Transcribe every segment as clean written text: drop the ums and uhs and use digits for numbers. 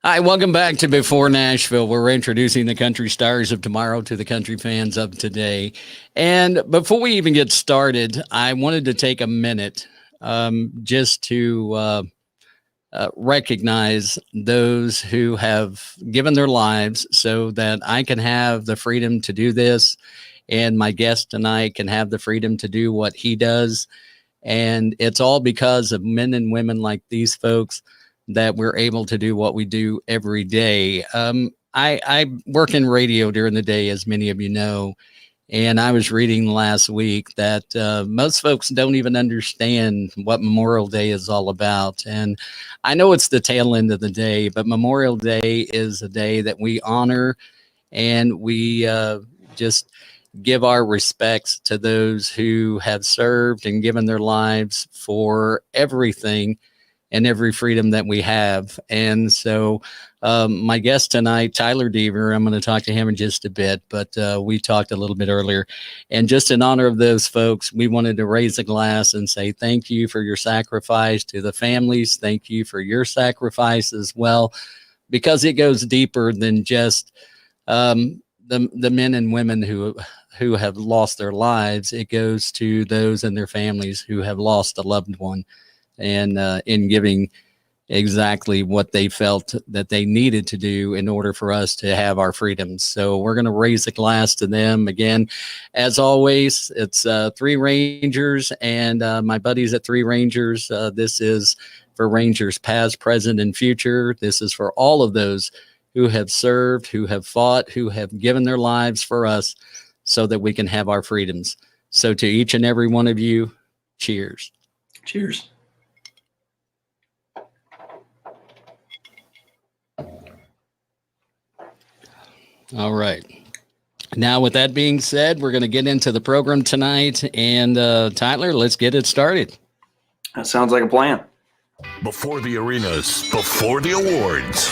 Hi, welcome back to Before Nashville. We're introducing the country stars of tomorrow to the country fans of today. And before we even get started, I wanted to take a minute just to recognize those who have given their lives so that I can have the freedom to do this. And my guest tonight can have the freedom to do what he does. And it's all because of men and women like these folks that we're able to do what we do every day. I work in radio during the day, as many of you know, and I was reading last week that most folks don't even understand what Memorial Day is all about. And I know it's the tail end of the day, but Memorial Day is a day that we honor and we just give our respects to those who have served and given their lives for everything and every freedom that we have. And so my guest tonight, Tyler Deaver, I'm going to talk to him in just a bit, but we talked a little bit earlier. And just in honor of those folks, we wanted to raise a glass and say thank you for your sacrifice to the families. Thank you for your sacrifice as well, because it goes deeper than just the men and women who have lost their lives. It goes to those and their families who have lost a loved one, and in giving exactly what they felt that they needed to do in order for us to have our freedoms. So we're going to raise a glass to them. Again, as always, it's Three Rangers and my buddies at Three Rangers. This is for Rangers past, present, and future. This is for all of those who have served, who have fought, who have given their lives for us so that we can have our freedoms. So to each and every one of you, cheers. Cheers. All right. Now, with that being said, we're going to get into the program tonight. And Tyler, let's get it started. That sounds like a plan. Before the arenas, before the awards.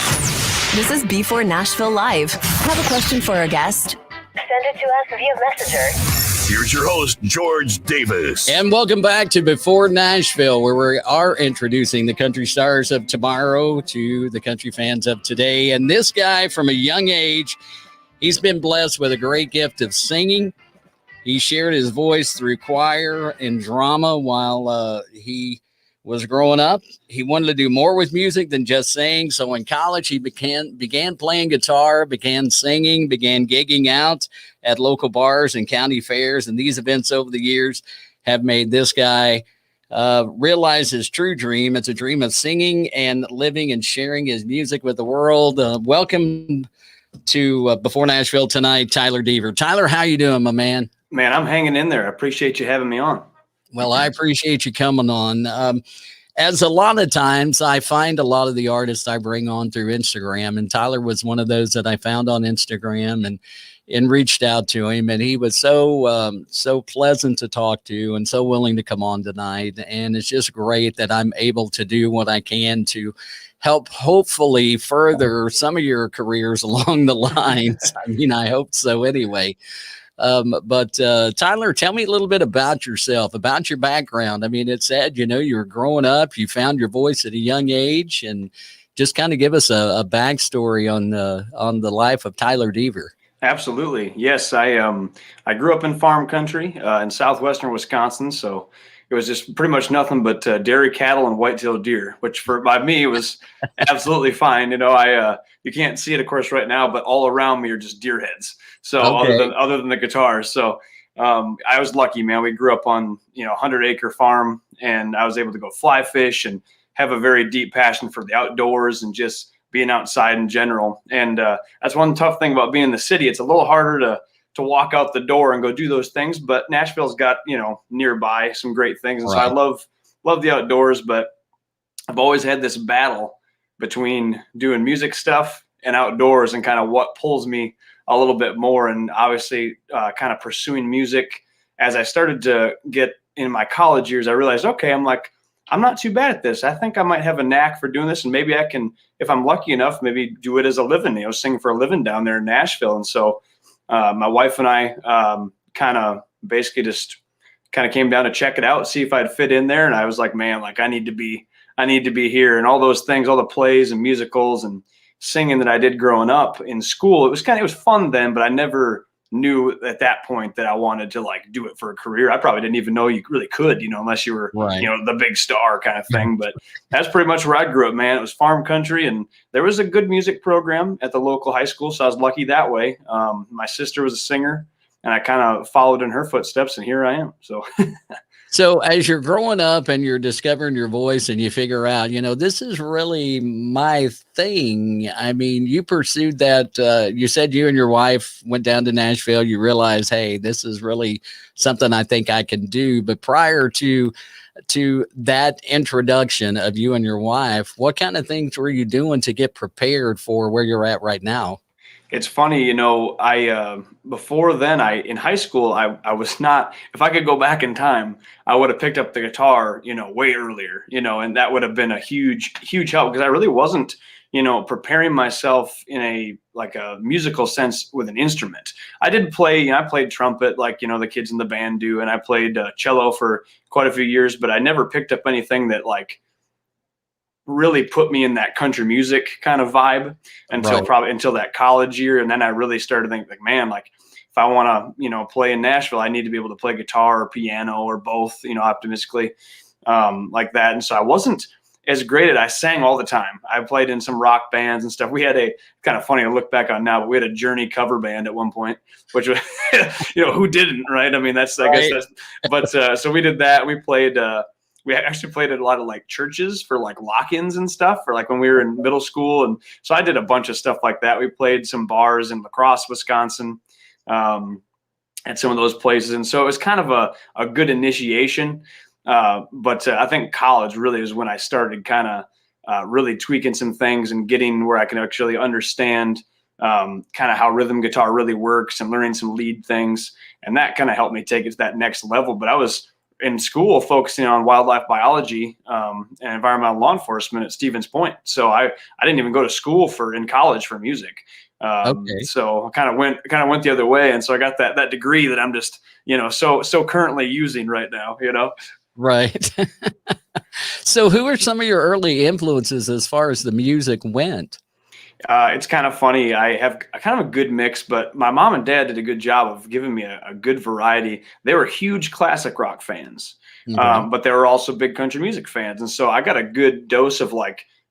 This is b4Nashville Live. Have a question for our guest? Send it to us via Messenger. Here's your host, George Davis. And welcome back to Before Nashville, where we are introducing the country stars of tomorrow to the country fans of today. And this guy, from a young age, he's been blessed with a great gift of singing. He shared his voice through choir and drama while he was growing up. He wanted to do more with music than just sing. So in college, he began playing guitar, began singing, began gigging out at local bars and county fairs. And these events over the years have made this guy realize his true dream. It's a dream of singing and living and sharing his music with the world. Welcome to Before Nashville tonight, Tyler Deaver. Tyler, how you doing, my man? Man, I'm hanging in there. I appreciate you having me on. Well, I appreciate you coming on. As a lot of times, I find a lot of the artists I bring on through Instagram, and Tyler was one of those that I found on Instagram and reached out to him, and he was so pleasant to talk to and so willing to come on tonight. And it's just great that I'm able to do what I can to help hopefully further some of your careers along the lines. I mean, I hope so anyway. But Tyler, tell me a little bit about yourself, about your background. I mean, it said, you were growing up, you found your voice at a young age, and just kind of give us a backstory on the life of Tyler Deaver. Absolutely. Yes. I grew up in farm country in southwestern Wisconsin. So it was just pretty much nothing but dairy cattle and white-tailed deer, which by me was absolutely fine. You can't see it, of course, right now, but all around me are just deer heads. So Okay. other than the guitars. So I was lucky, man. We grew up on, 100-acre farm, and I was able to go fly fish and have a very deep passion for the outdoors and just being outside in general. And that's one tough thing about being in the city. It's a little harder to walk out the door and go do those things, but Nashville's got, nearby some great things. And Right. So I love the outdoors, but I've always had this battle between doing music stuff and outdoors and kind of what pulls me a little bit more. And obviously kind of pursuing music as I started to get in my college years, I realized, okay, I'm not too bad at this. I think I might have a knack for doing this. And maybe I can, if I'm lucky enough, maybe do it as a living, sing for a living down there in Nashville. And so my wife and I kind of basically just kind of came down to check it out, see if I'd fit in there. And I was like, man, I need to be here, and all those things, all the plays and musicals and, singing that I did growing up in school, it was fun then, but I never knew at that point that I wanted to like do it for a career. I probably didn't even know you really could, unless you were, Right. the big star kind of thing. But that's pretty much where I grew up, man. It was farm country, and there was a good music program at the local high school. So I was lucky that way. My sister was a singer, and I kind of followed in her footsteps, and here I am. So So as you're growing up and you're discovering your voice and you figure out, this is really my thing. I mean, you pursued that. You said you and your wife went down to Nashville. You realized, hey, this is really something I think I can do. But prior to that introduction of you and your wife, what kind of things were you doing to get prepared for where you're at right now? it's funny, I before then, in high school, I was not. If I could go back in time, I would have picked up the guitar, way earlier, and that would have been a huge help, because I really wasn't, preparing myself in a musical sense with an instrument. I did play, I played trumpet like the kids in the band do, and I played cello for quite a few years, but I never picked up anything that really put me in that country music kind of vibe until that college year. And then I really started thinking man, if I want to, play in Nashville, I need to be able to play guitar or piano or both, optimistically, like that. And so I wasn't as great I sang all the time. I played in some rock bands and stuff. We had a kind of funny to look back on now, but we had a Journey cover band at one point, which was, who didn't, right? I mean, I guess that's, but so we did that. We actually played at a lot of churches for lock-ins and stuff for when we were in middle school. And so I did a bunch of stuff like that. We played some bars in La Crosse, Wisconsin, at some of those places. And so it was kind of a good initiation. But I think college really is when I started kind of really tweaking some things and getting where I can actually understand kind of how rhythm guitar really works and learning some lead things. And that kind of helped me take it to that next level. But I was in school focusing on wildlife biology and environmental law enforcement at Stevens Point. So I didn't even go to school in college for music. Okay. So I kind of went the other way. And so I got that degree that I'm just, so currently using right now, Right. So who are some of your early influences as far as the music went? It's kind of funny. I have kind of a good mix, but my mom and dad did a good job of giving me a good variety. They were huge classic rock fans, but they were also big country music fans. And so I got a good dose of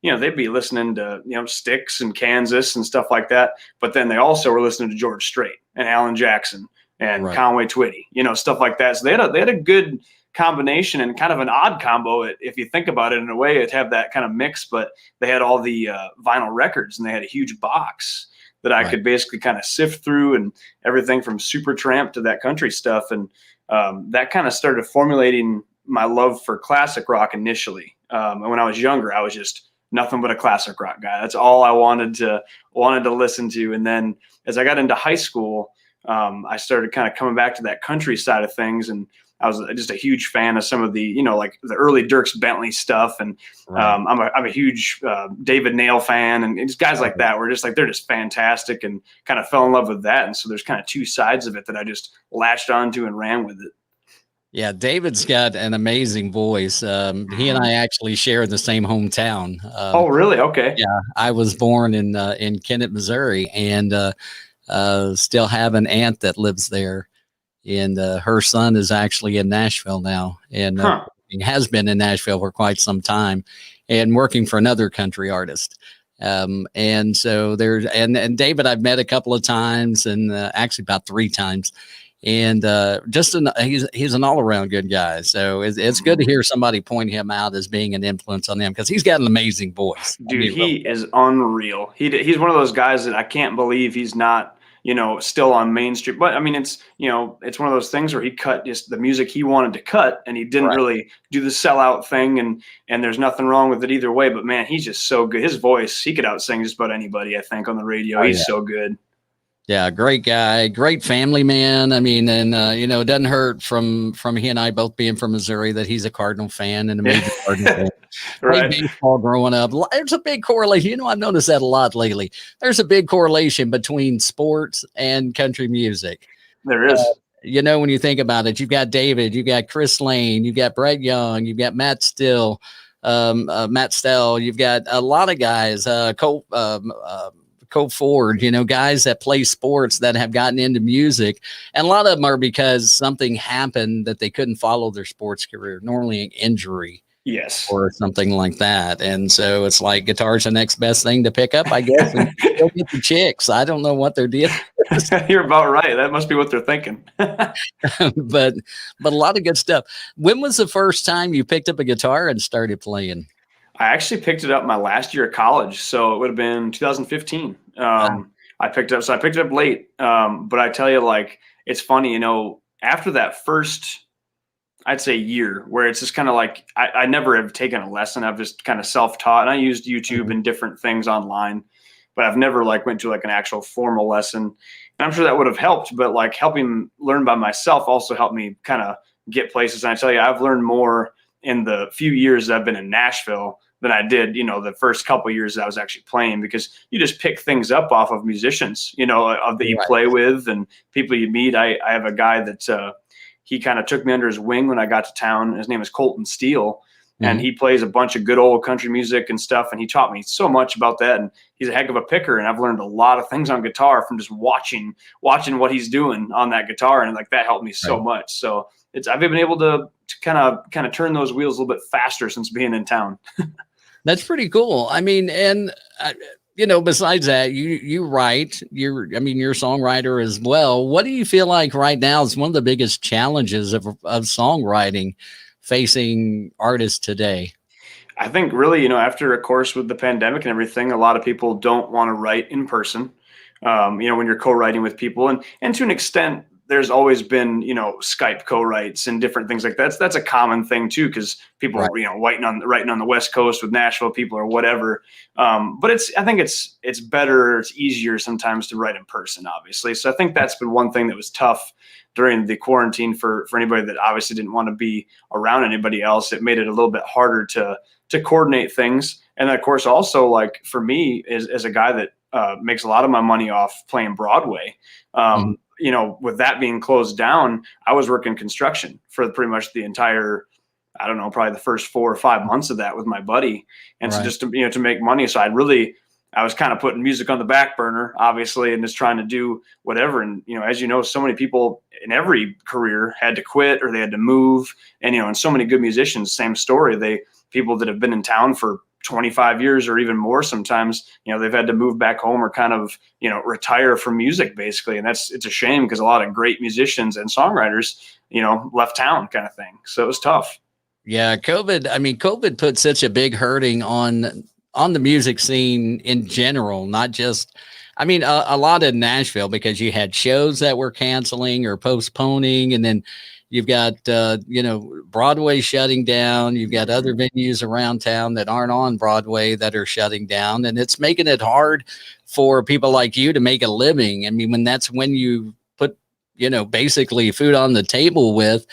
they'd be listening to, Styx and Kansas and stuff like that. But then they also were listening to George Strait and Alan Jackson and Conway Twitty, stuff like that. So they had a good combination and kind of an odd combo. If you think about it in a way, it'd have that kind of mix, but they had all the vinyl records, and they had a huge box that I could basically kind of sift through, and everything from Supertramp to that country stuff. And that kind of started formulating my love for classic rock initially. And when I was younger, I was just nothing but a classic rock guy. That's all I wanted to listen to. And then as I got into high school, I started kind of coming back to that country side of things, and I was just a huge fan of some of the, the early Dierks Bentley stuff. And I'm a huge David Nail fan, and just guys like that were just they're just fantastic, and kind of fell in love with that. And so there's kind of two sides of it that I just latched onto and ran with it. Yeah, David's got an amazing voice. He and I actually share the same hometown. Oh, really? Okay. Yeah, I was born in Kennett, Missouri, and still have an aunt that lives there. And her son is actually in Nashville now, and has been in Nashville for quite some time, and working for another country artist. And so there's and David I've met a couple of times, and actually about 3 times. And he's an all around good guy. So it's good to hear somebody point him out as being an influence on them, because he's got an amazing voice. Dude, he is unreal. He's one of those guys that I can't believe he's not, still on mainstream. But I mean, it's one of those things where he cut just the music he wanted to cut, and he didn't really do the sellout thing. And there's nothing wrong with it either way. But man, he's just so good. His voice, he could outsing just about anybody, I think, on the radio. He's so good. Yeah, great guy, great family man. I mean, and it doesn't hurt from he and I both being from Missouri that he's a Cardinal fan and a major Cardinal fan. Played baseball growing up. There's a big correlation. I've noticed that a lot lately. There's a big correlation between sports and country music. There is. When you think about it, you've got David, you've got Chris Lane, you've got Brett Young, you've got Matt Still. Matt Stell. You've got a lot of guys, Cole Ford, guys that play sports that have gotten into music. And a lot of them are because something happened that they couldn't follow their sports career, normally an injury. Yes. Or something like that. And so it's like guitar's the next best thing to pick up, I guess. And they'll get the chicks. I don't know what they're dealing. You're about right. That must be what they're thinking. but a lot of good stuff. When was the first time you picked up a guitar and started playing? I actually picked it up my last year of college. So it would have been 2015. I picked it up late. But I tell you, like, it's funny, after that first, I'd say year, where it's just kind of like, I never have taken a lesson. I've just kind of self-taught, and I used YouTube and different things online, but I've never went to an actual formal lesson. And I'm sure that would have helped, but helping learn by myself also helped me kind of get places. And I tell you, I've learned more in the few years that I've been in Nashville than I did, the first couple of years that I was actually playing, because you just pick things up off of musicians, that you play with and people you meet. I have a guy that, he kind of took me under his wing when I got to town. His name is Colton Steele, and he plays a bunch of good old country music and stuff. And he taught me so much about that. And he's a heck of a picker. And I've learned a lot of things on guitar from just watching what he's doing on that guitar. And that helped me so much. So I've been able to kind of turn those wheels a little bit faster since being in town. That's pretty cool. I mean, and besides that, you write, you're a songwriter as well. What do you feel like right now is one of the biggest challenges of songwriting facing artists today? I think really, after, of course, with the pandemic and everything, a lot of people don't want to write in person. When you're co-writing with people, and to an extent, there's always been, Skype co-writes and different things like that. That's a common thing too, because people, writing on the West Coast with Nashville people or whatever. But I think it's better, it's easier sometimes to write in person, obviously. So I think that's been one thing that was tough during the quarantine for anybody that obviously didn't want to be around anybody else. It made it a little bit harder to coordinate things. And of course, also for me as a guy that makes a lot of my money off playing Broadway, with that being closed down, I was working construction for pretty much the entire, I don't know, probably the first 4 or 5 months of that with my buddy. And so just to make money. So I was kind of putting music on the back burner, obviously, and just trying to do whatever. And, as so many people in every career had to quit or they had to move. And, and so many good musicians, same story. People that have been in town for 25 years or even more sometimes, they've had to move back home or kind of, retire from music basically. And it's a shame, because a lot of great musicians and songwriters, left town kind of thing. So it was tough. Yeah. COVID put such a big hurting on the music scene in general, not just, a lot in Nashville, because you had shows that were canceling or postponing, and then you've got, Broadway shutting down. You've got other venues around town that aren't on Broadway that are shutting down. And it's making it hard for people like you to make a living. When you put, basically food on the table with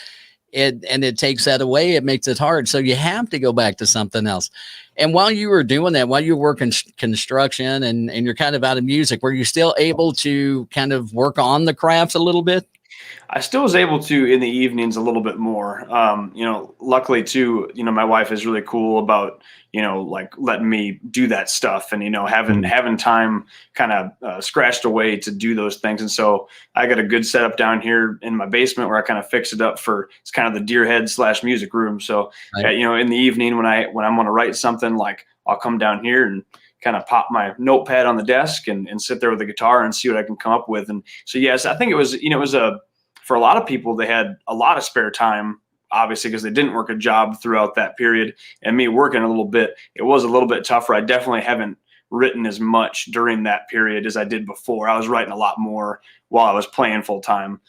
it, and it takes that away, it makes it hard. So you have to go back to something else. And while you were doing that, while you were working construction and you're kind of out of music, were you still able to kind of work on the crafts a little bit? I still was able to in the evenings a little bit more. Luckily too, my wife is really cool about, letting me do that stuff and, having time kind of scratched away to do those things. And so I got a good setup down here in my basement where I kind of fix it up it's kind of the deer head / music room. So, in the evening when I'm going to write something, I'll come down here and kind of pop my notepad on the desk and sit there with the guitar and see what I can come up with. And so, yes, I think it was, for a lot of people, they had a lot of spare time, obviously, because they didn't work a job throughout that period. And me working a little bit, it was a little bit tougher. I definitely haven't written as much during that period as I did before. I was writing a lot more while I was playing full time,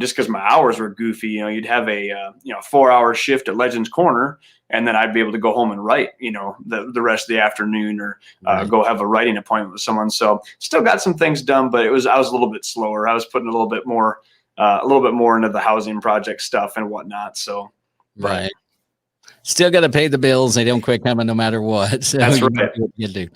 just because my hours were goofy. You'd have a 4-hour shift at Legends Corner, and then I'd be able to go home and write, the rest of the afternoon, or go have a writing appointment with someone. So still got some things done, but I was a little bit slower. I was putting a little bit more into the housing project stuff and whatnot. So, right. Still got to pay the bills. They don't quit coming no matter what. So That's you right. do what you do.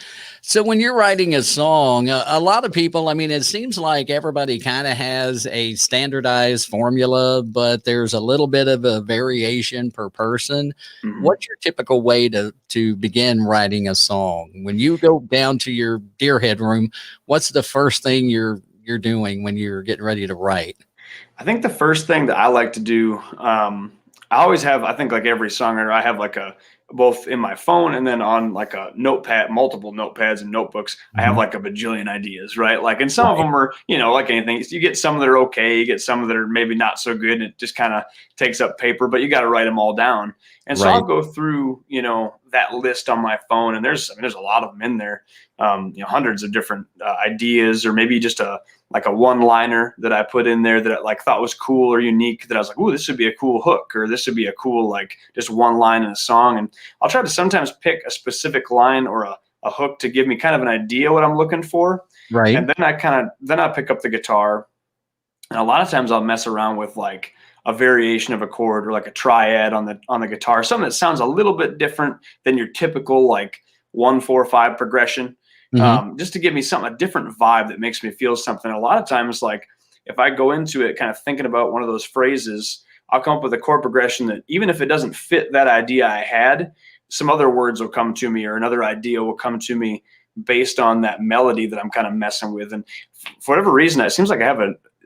So when you're writing a song, a lot of people, I mean, it seems like everybody kind of has a standardized formula, but there's a little bit of a variation per person. Mhm. What's your typical way to begin writing a song? When you go down to your deer headroom, what's the first thing you're doing when you're getting ready to write? I think the first thing that I like to do, I always have, I think like every songwriter, I have like a, both in my phone and then on like a notepad, multiple notepads and notebooks, I have Mhm. like a bajillion ideas, right? Like, and some of Right. them are, like anything, you get some that are okay, you get some that are maybe not so good, and it just kind of takes up paper, but you got to write them all down. And so I'll Right. go through, that list on my phone, and there's a lot of them in there, hundreds of different ideas, or maybe just like a one-liner that I put in there that I like thought was cool or unique, that I was like, "Ooh, this would be a cool hook," or "This would be a cool, like, just one line in a song." And I'll try to sometimes pick a specific line or a hook to give me kind of an idea what I'm looking for. Right. And then I pick up the guitar, and a lot of times I'll mess around with like a variation of a chord or like a triad on the guitar, something that sounds a little bit different than your typical like 1-4-5 progression, Mhm. just to give me something, a different vibe that makes me feel something. A lot of times, like if I go into it kind of thinking about one of those phrases, I'll come up with a chord progression that even if it doesn't fit that idea I had, some other words will come to me or another idea will come to me based on that melody that I'm kind of messing with. And for whatever reason, it seems like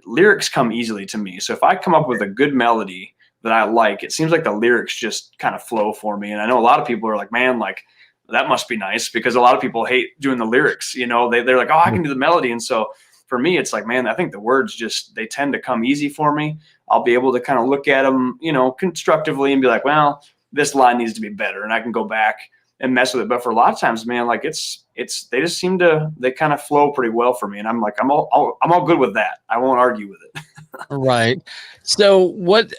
lyrics come easily to me. So if I come up with a good melody that I like, it seems like the lyrics just kind of flow for me. And I know a lot of people are like, man, like that must be nice, because a lot of people hate doing the lyrics. They're like, oh, I can do the melody. And so for me, it's like, man, I think the words just, they tend to come easy for me. I'll be able to kind of look at them, constructively and be like, well, this line needs to be better. And I can go back and mess with it. But for a lot of times, man, like they just seem to, they kind of flow pretty well for me. And I'm like, I'm all good with that. I won't argue with it. Right. So what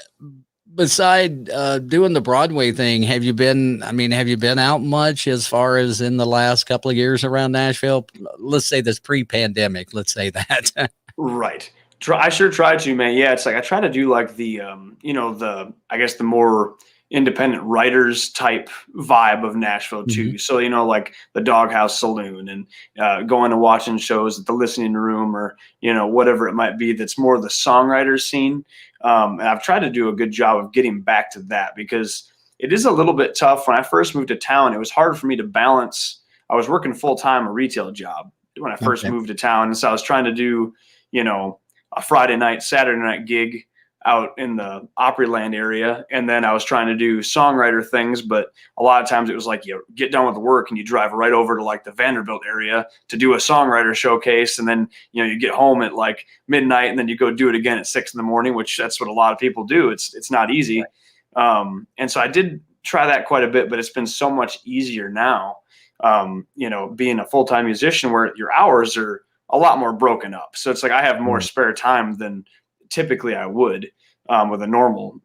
beside doing the Broadway thing, have you been out much as far as in the last couple of years around Nashville? Let's say this pre-pandemic, let's say that. Right. I sure try to, man. Yeah, it's like I try to do like the I guess the more independent writers type vibe of Nashville Mhm. too. So, like the Doghouse Saloon, and going and watching shows at the Listening Room, or whatever it might be that's more the songwriter scene. And I've tried to do a good job of getting back to that, because it is a little bit tough. When I first moved to town, it was hard for me to balance. I was working full time a retail job when I first Okay. moved to town, and so I was trying to do a Friday night, Saturday night gig out in the Opryland area. And then I was trying to do songwriter things, but a lot of times it was like you get done with work and you drive right over to like the Vanderbilt area to do a songwriter showcase. And then, you get home at like midnight, and then you go do it again at 6 a.m, which that's what a lot of people do. It's not easy. And so I did try that quite a bit, but it's been so much easier now, being a full-time musician, where your hours are a lot more broken up. So it's like I have more Right. spare time than typically I would, with a normal,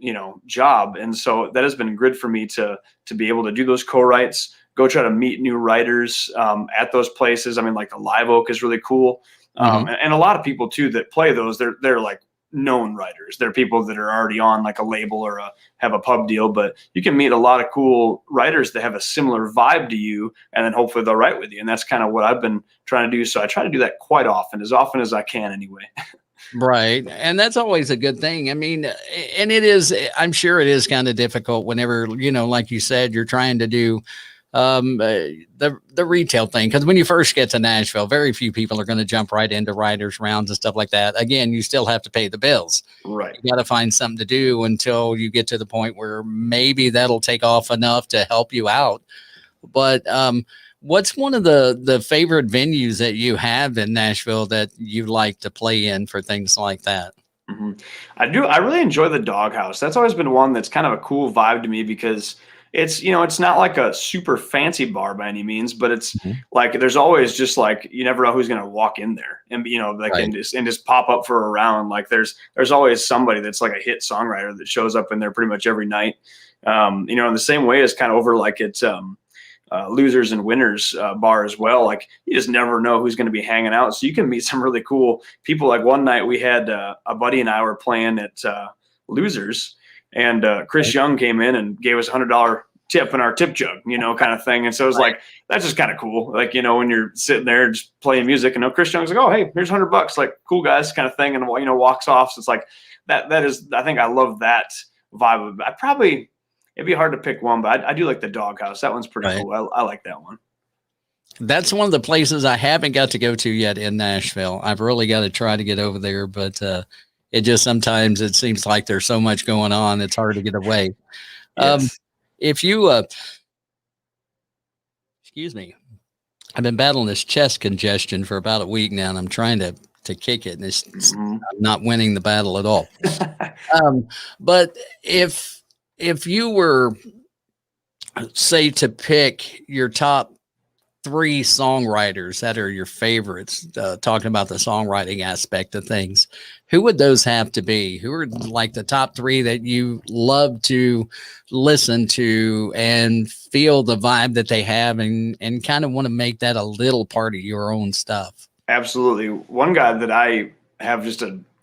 job. And so that has been good for me to be able to do those co-writes, go try to meet new writers at those places. I mean, like the Live Oak is really cool. Mhm. And a lot of people too that play those, they're like known writers. They're people that are already on like a label or have a pub deal, but you can meet a lot of cool writers that have a similar vibe to you, and then hopefully they'll write with you. And that's kind of what I've been trying to do. So I try to do that quite often as I can anyway. Right. And that's always a good thing. I mean, and it is, I'm sure it is kind of difficult whenever, like you said, you're trying to do the retail thing. Cause when you first get to Nashville, very few people are going to jump right into writers rounds and stuff like that. Again, you still have to pay the bills. Right. You got to find something to do until you get to the point where maybe that'll take off enough to help you out. But what's one of the favorite venues that you have in Nashville that you like to play in for things like that? hmm I do. I really enjoy the Doghouse. That's always been one that's kind of a cool vibe to me, because it's not like a super fancy bar by any means, but it's Mhm. like there's always just like you never know who's gonna walk in there and like Right. and just pop up for a round. Like there's always somebody that's like a hit songwriter that shows up in there pretty much every night. In the same way as kind of over like it's losers and winners bar as well. Like you just never know who's going to be hanging out. So you can meet some really cool people. Like one night we had a buddy and I were playing at losers, and Chris Young came in and gave us $100 tip in our tip jug, kind of thing. And so it's like, that's just kind of cool. Like, when you're sitting there just playing music and Chris Young's like, oh, hey, here's $100, like, cool guys, kind of thing. And, walks off. So it's like, that is, I think I love that vibe. It'd be hard to pick one, but I do like the Doghouse. That one's pretty cool. I like that one. That's one of the places I haven't got to go to yet in Nashville. I've really got to try to get over there, but it just sometimes it seems like there's so much going on. It's hard to get away. Yes. If you, excuse me, I've been battling this chest congestion for about a week now, and I'm trying to kick it, and I'm not winning the battle at all. But if you were, say, to pick your top 3 songwriters that are your favorites, talking about the songwriting aspect of things, who would those have to be? Who are like the top 3 that you love to listen to and feel the vibe that they have and kind of want to make that a little part of your own stuff? Absolutely. One guy that I have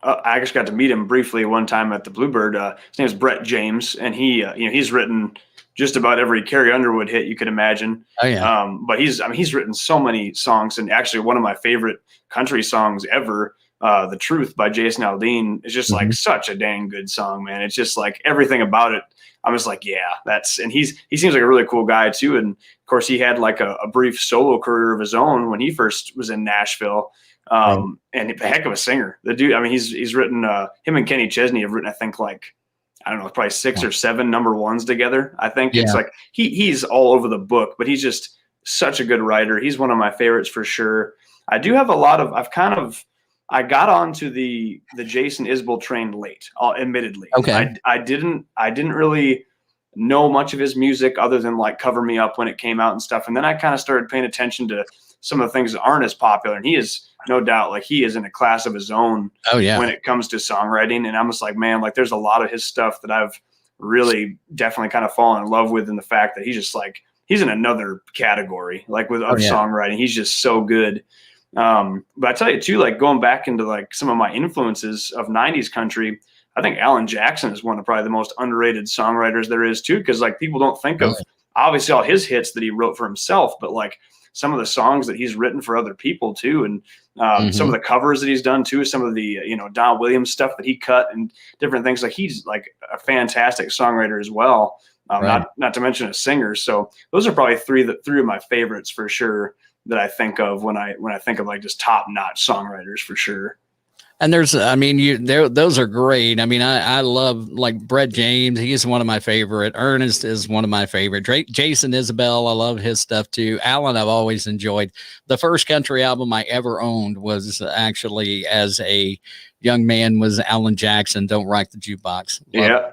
I just got to meet him briefly one time at the Bluebird. His name is Brett James, and he's written just about every Carrie Underwood hit you could imagine. Oh yeah. But he's written so many songs, and actually one of my favorite country songs ever, "The Truth" by Jason Aldean, is just like such a dang good song, man. It's just like everything about it. I'm just like, yeah, and he seems like a really cool guy too. And of course he had like a brief solo career of his own when he first was in Nashville. And a heck of a singer. The dude, I mean, he's written, him and Kenny Chesney have written, I think, like, I don't know, probably 6 or 7 number ones together. I think it's like he's all over the book, but he's just such a good writer. He's one of my favorites for sure. I do have a lot of, I got onto the Jason Isbell train late, admittedly. Okay. I didn't really know much of his music other than like Cover Me Up when it came out and stuff. And then I kind of started paying attention to some of the things that aren't as popular. And he is, no doubt, like, he is in a class of his own when it comes to songwriting. And I'm just like, man, like, there's a lot of his stuff that I've really definitely kind of fallen in love with, in the fact that he's just like, he's in another category, like, of songwriting. He's just so good. But I tell you too, like, going back into like some of my influences of 90s country, I think Alan Jackson is one of probably the most underrated songwriters there is too. Cause like, people don't think of obviously all his hits that he wrote for himself, but like some of the songs that he's written for other people too. And some of the covers that he's done too, some of the, Don Williams stuff that he cut and different things. Like, he's like a fantastic songwriter as well. Not to mention a singer. So those are probably three of my favorites for sure that I think of when I think of like just top notch songwriters for sure. And those are great. I mean, I love like Brett James. He's one of my favorite. Ernest is one of my favorite. Jason Isbell, I love his stuff too. Alan, I've always enjoyed. The first country album I ever owned was actually, as a young man, was Alan Jackson, Don't Rock the Jukebox. Yeah.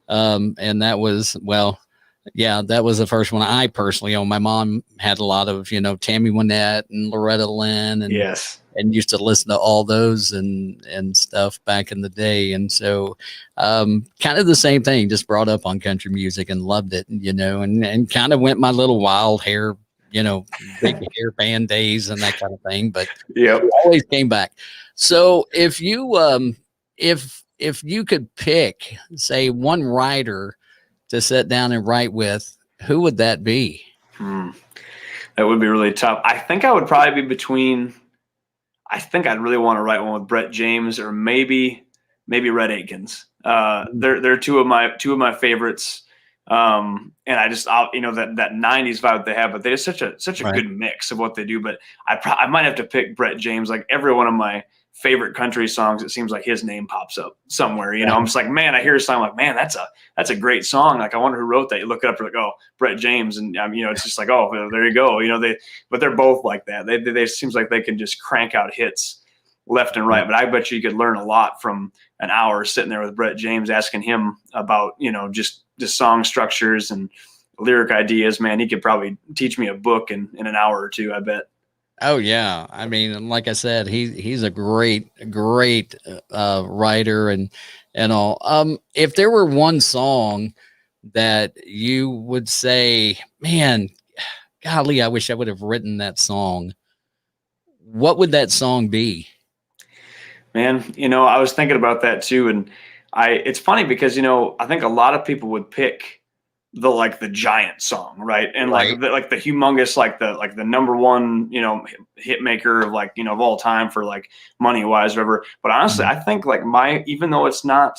And that was, that was the first one I personally owned. My mom had a lot of, Tammy Wynette and Loretta Lynn, and and used to listen to all those and stuff back in the day. And so kind of the same thing, just brought up on country music and loved it, and kind of went my little wild hair, big hair band days and that kind of thing. But always came back. So if you if you could pick, say, one writer to sit down and write with, who would that be? That would be really tough. I think I would probably be I think I'd really want to write one with Brett James, or maybe Rhett Akins. They're two of my favorites. And I just, that 90s vibe they have, but they have such a good mix of what they do. But I might have to pick Brett James. Like, every one of my favorite country songs, it seems like his name pops up somewhere. I'm just like, man, I hear a song, like, man, that's a great song. Like, I wonder who wrote that. You look it up, you're like, oh, Brett James, and it's just like, oh, there you go. But they're both like that. They seems like they can just crank out hits left and right. But I bet you could learn a lot from an hour sitting there with Brett James, asking him about just song structures and lyric ideas. Man, he could probably teach me a book in an hour or two, I bet. Oh yeah. I mean, like I said, he's a great writer and all. If there were one song that you would say, man, golly, I wish I would have written that song, what would that song be? Man, I was thinking about that too. And it's funny because, I think a lot of people would pick the giant song, right? And Right. like the humongous, like the number one, hit maker of of all time for like money wise, whatever. But honestly, Mhm. I think like even though it's not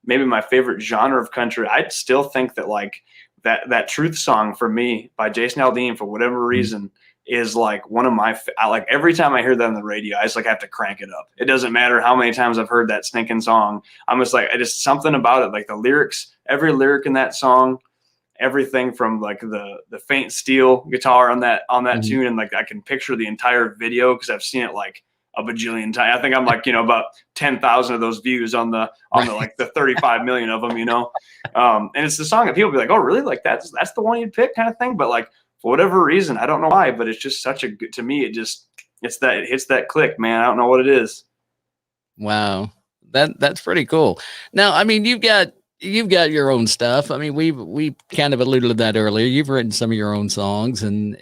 maybe my favorite genre of country, I'd still think that like that Truth Song for me by Jason Aldean, for whatever Mhm. reason, is like one of my I like every time I hear that on the radio, I just like have to crank it up. It doesn't matter how many times I've heard that stinking song. I'm just like, I just something about it, like the lyrics, every lyric in that song, everything from like the faint steel guitar on that Mhm. tune, and like I can picture the entire video because I've seen it like a bajillion times. I think I'm like about 10,000 of those views on the Right. like the 35 million of them, and it's the song that people be like, oh really, like that's the one you'd pick, kind of thing. But like for whatever reason, I don't know why, but it's just such a good, to me, it hits that click, man. I don't know what it is. Wow. That's pretty cool. Now, I mean, you've got your own stuff. I mean, we kind of alluded to that earlier. You've written some of your own songs and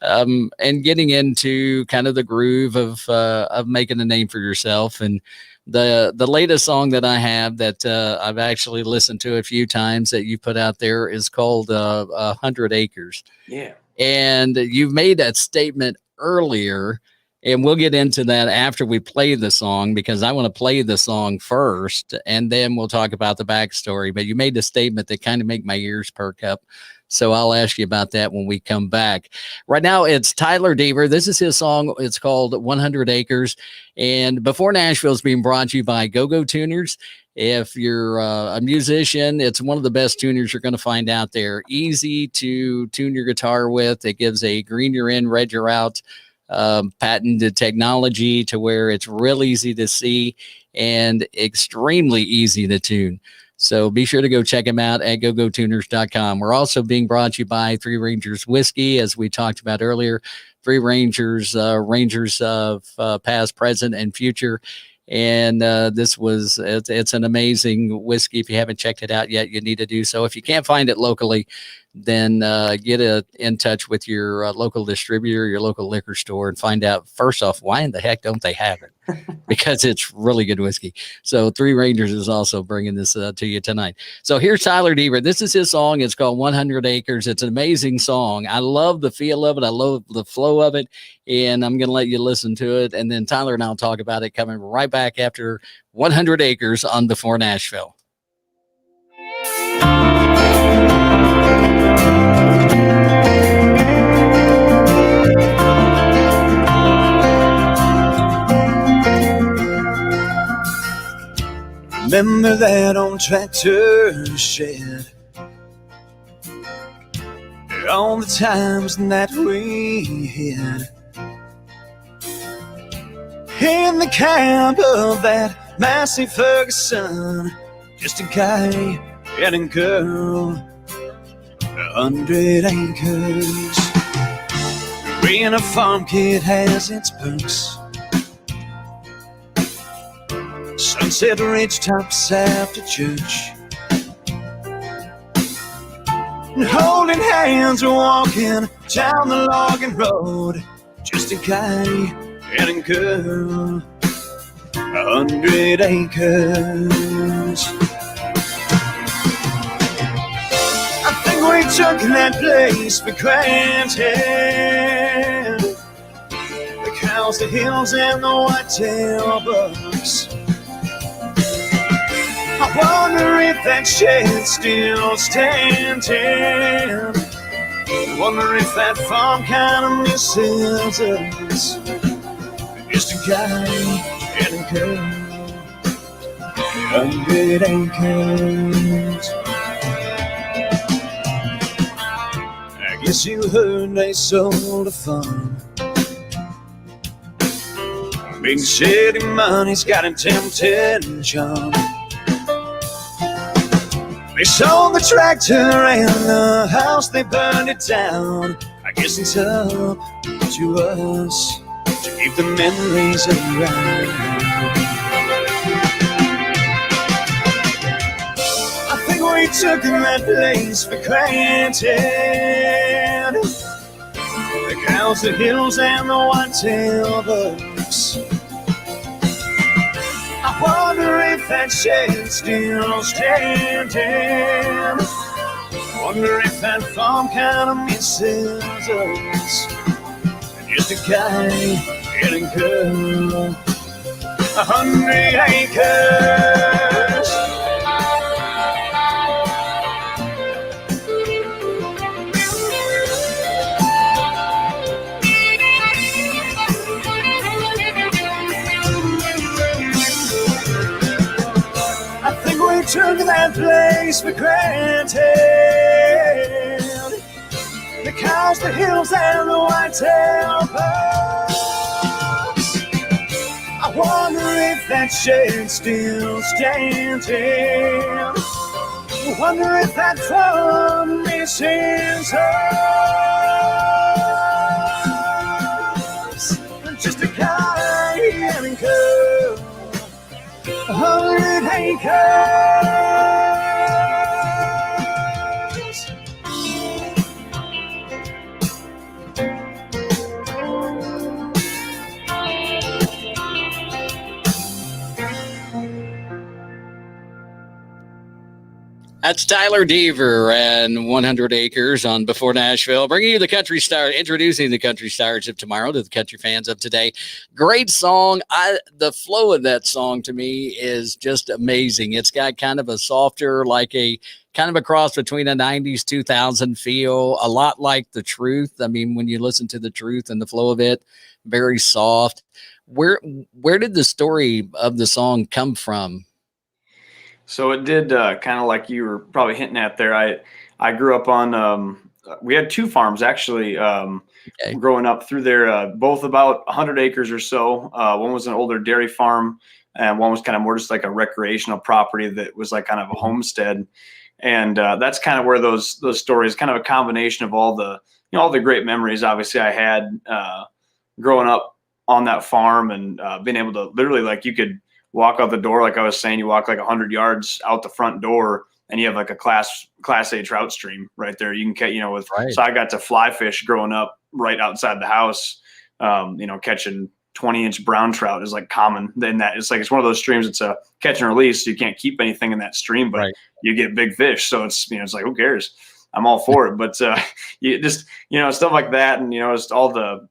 getting into kind of the groove of making a name for yourself. And the latest song that I have that I've actually listened to a few times that you put out there is called 100 Acres. Yeah. And you've made that statement earlier, and we'll get into that after we play the song because I want to play the song first, and then we'll talk about the backstory. But you made the statement that kind of make my ears perk up. So I'll ask you about that when we come back. Right now, it's Tyler Deaver. This is his song. It's called 100 Acres. And Before Nashville is being brought to you by Go-Go Tuners. If you're a musician, it's one of the best tuners you're going to find out there. Easy to tune your guitar with. It gives a green you're in, red you're out patented technology to where it's real easy to see and extremely easy to tune. So be sure to go check them out at gogotuners.com. We're also being brought to you by Three Rangers Whiskey, as we talked about earlier. Three Rangers, Rangers of past, present, and future. And it's an amazing whiskey. If you haven't checked it out yet, you need to do so. If you can't find it locally, then get in touch with your local distributor, your local liquor store, and find out, first off, why in the heck don't they have it? Because it's really good whiskey. So Three Rangers is also bringing this to you tonight. So here's Tyler Deaver. This is his song. It's called 100 Acres. It's an amazing song. I love the feel of it. I love the flow of it. And I'm going to let you listen to it. And then Tyler and I'll talk about it coming right back after 100 Acres on Before Nashville. Remember that old tractor shed, all the times that we hid in the cab of that Massey Ferguson, just a guy and a girl, 100 acres. Being a farm kid has its perks. Sunset Ridge tops after church, and holding hands we're walking down the logging road, just a guy and a girl, 100 acres. I think we took that place for granted, the cows, the hills, and the whitetail bucks. I wonder if that shed's still standing. Wonder if that farm kind of misses us. Just a guy and a girl, 100 acres. I guess you heard they sold a farm. Big city money's got a tempting charm. They sold the tractor and the house, they burned it down. I guess it's up to us to keep the memories around. I think we took that place for granted, the cows, the hills, and the whitetail bucks. I wonder if that shed's still standing. Wonder if that farm kind of misses us. Just a guy and a girl, 100 acres. I think we took that place for granted, because the hills and the whitetail bucks. I wonder if that shed's still standing. I wonder if that farm misses us. Just a guy and a girl, 100 acres. That's Tyler Deaver and 100 Acres on Before Nashville, bringing you the country star, introducing the country stars of tomorrow to the country fans of today. Great song. The flow of that song to me is just amazing. It's got kind of a softer, like a kind of a cross between a 90s, 2000 feel, a lot like The Truth. I mean, when you listen to The Truth and the flow of it, very soft. Where did the story of the song come from? So it did kind of like you were probably hinting at there. I grew up on we had two farms actually growing up through there, both about 100 acres or so. One was an older dairy farm, and one was kind of more just like a recreational property that was like kind of a homestead. And that's kind of where those stories, kind of a combination of all the all the great memories obviously I had growing up on that farm, and being able to literally, like, you could walk out the door, like I was saying, you walk like 100 yards out the front door, and you have like a class A trout stream right there. You can catch, Right. So I got to fly fish growing up right outside the house. Catching 20-inch brown trout is like common. Then that it's like, it's one of those streams. It's a catch and release. So you can't keep anything in that stream, but you get big fish. So it's, it's like, who cares? I'm all for it. But you just, stuff like that. And, it's all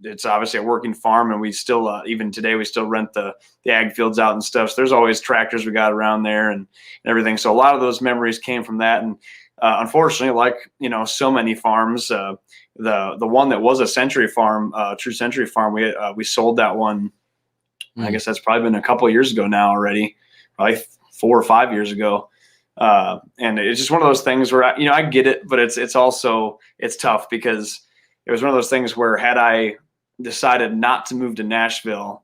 it's obviously a working farm, and we still, even today, we still rent the ag fields out and stuff. So there's always tractors we got around there and everything. So a lot of those memories came from that. And unfortunately, like, so many farms, the one that was a century farm, true century farm, we sold that one. I guess that's probably been a couple of years ago now already, probably 4 or 5 years ago. And it's just one of those things where, I get it, but it's also, it's tough, because it was one of those things where, had I decided not to move to Nashville,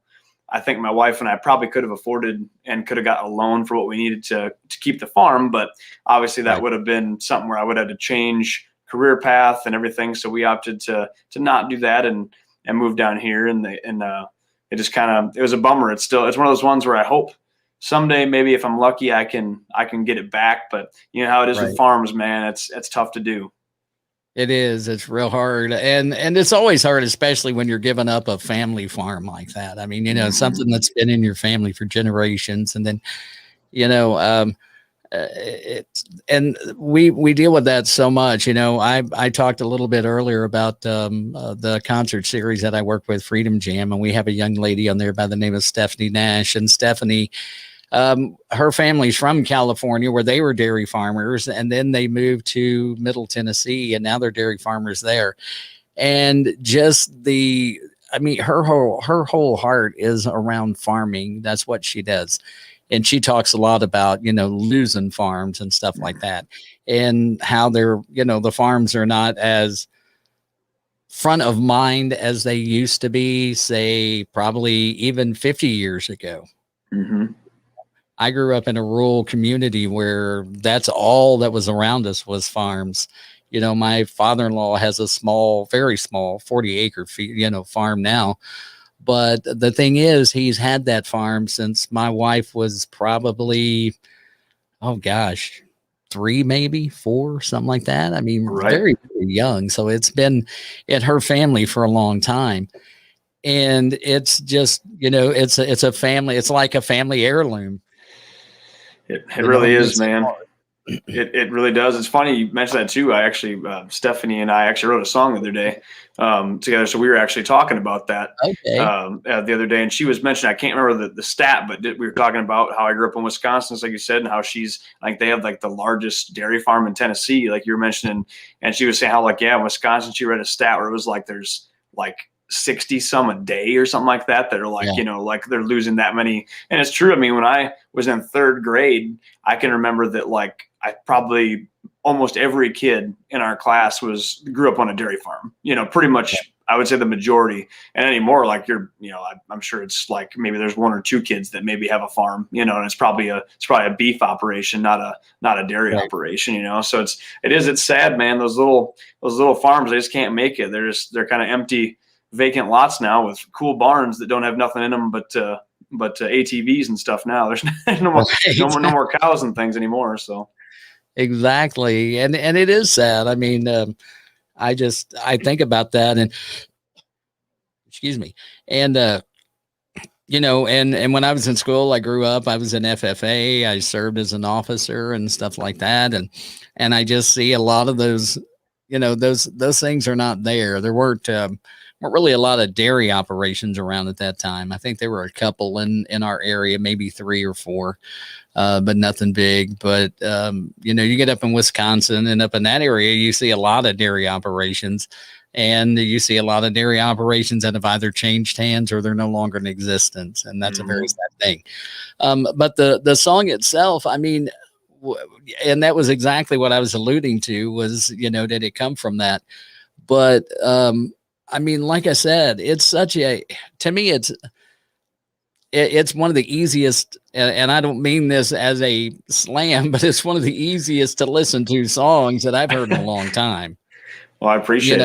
I think my wife and I probably could have afforded and could have got a loan for what we needed to keep the farm. But obviously that would have been something where I would have to change career path and everything. So we opted to not do that and move down here. And it just it was a bummer. It's one of those ones where I hope someday, maybe if I'm lucky, I can get it back. But you know how it is with farms, man. It's tough to do. It is. It's real hard. And it's always hard, especially when you're giving up a family farm like that. I mean, something that's been in your family for generations. And then, and we deal with that so much. I talked a little bit earlier about the concert series that I work with, Freedom Jam. And we have a young lady on there by the name of Stephanie Nash. And Stephanie, her family's from California, where they were dairy farmers, and then they moved to Middle Tennessee, and now they're dairy farmers there. And just her whole heart is around farming. That's what she does. And she talks a lot about, losing farms and stuff like that, and how they're, the farms are not as front of mind as they used to be, say, probably even 50 years ago. Mm-hmm. I grew up in a rural community where that's all that was around us was farms. My father-in-law has a small, very small 40-acre, farm now. But the thing is, he's had that farm since my wife was probably, 3, maybe 4, something like that. I mean, very, very young. So it's been in her family for a long time. And it's just, it's a family. It's like a family heirloom. It really is, man. It really does. It's funny you mentioned that too. I actually, Stephanie and I actually wrote a song the other day together. So we were actually talking about that Okay. the other day, and she was mentioning, I can't remember the stat, but we were talking about how I grew up in Wisconsin, like you said, and how she's like, they have like the largest dairy farm in Tennessee, like you were mentioning. And she was saying how like, yeah, in Wisconsin, she read a stat where it was like, there's like 60 some a day or something like that are like, Yeah. like they're losing that many. And it's true. I mean, when I was in third grade, I can remember that like I probably almost every kid in our class grew up on a dairy farm, pretty much. I would say the majority. And anymore, like I'm sure it's like maybe there's one or two kids that maybe have a farm, and it's probably a beef operation, not a dairy Right. operation, So it's sad, man. Those little farms, they just can't make it. They're kind of empty, vacant lots now with cool barns that don't have nothing in them but ATVs and stuff. Now there's no more, Right. no more cows and things anymore. So Exactly. And it is sad. I mean, I think about that, and excuse me. And, and when I was in school, I grew up, I was in FFA, I served as an officer and stuff like that. And I just see a lot of those, those things are not there. There weren't really a lot of dairy operations around at that time. I think there were a couple in our area, maybe 3 or 4, but nothing big. But, you get up in Wisconsin and up in that area, you see a lot of dairy operations, and you see a lot of dairy operations that have either changed hands or they're no longer in existence. And that's a very sad thing. But the song itself, I mean, and that was exactly what I was alluding to was, did it come from that? But, I mean, like I said, to me, it's one of the easiest, and I don't mean this as a slam, but it's one of the easiest to listen to songs that I've heard in a long time. well, I appreciate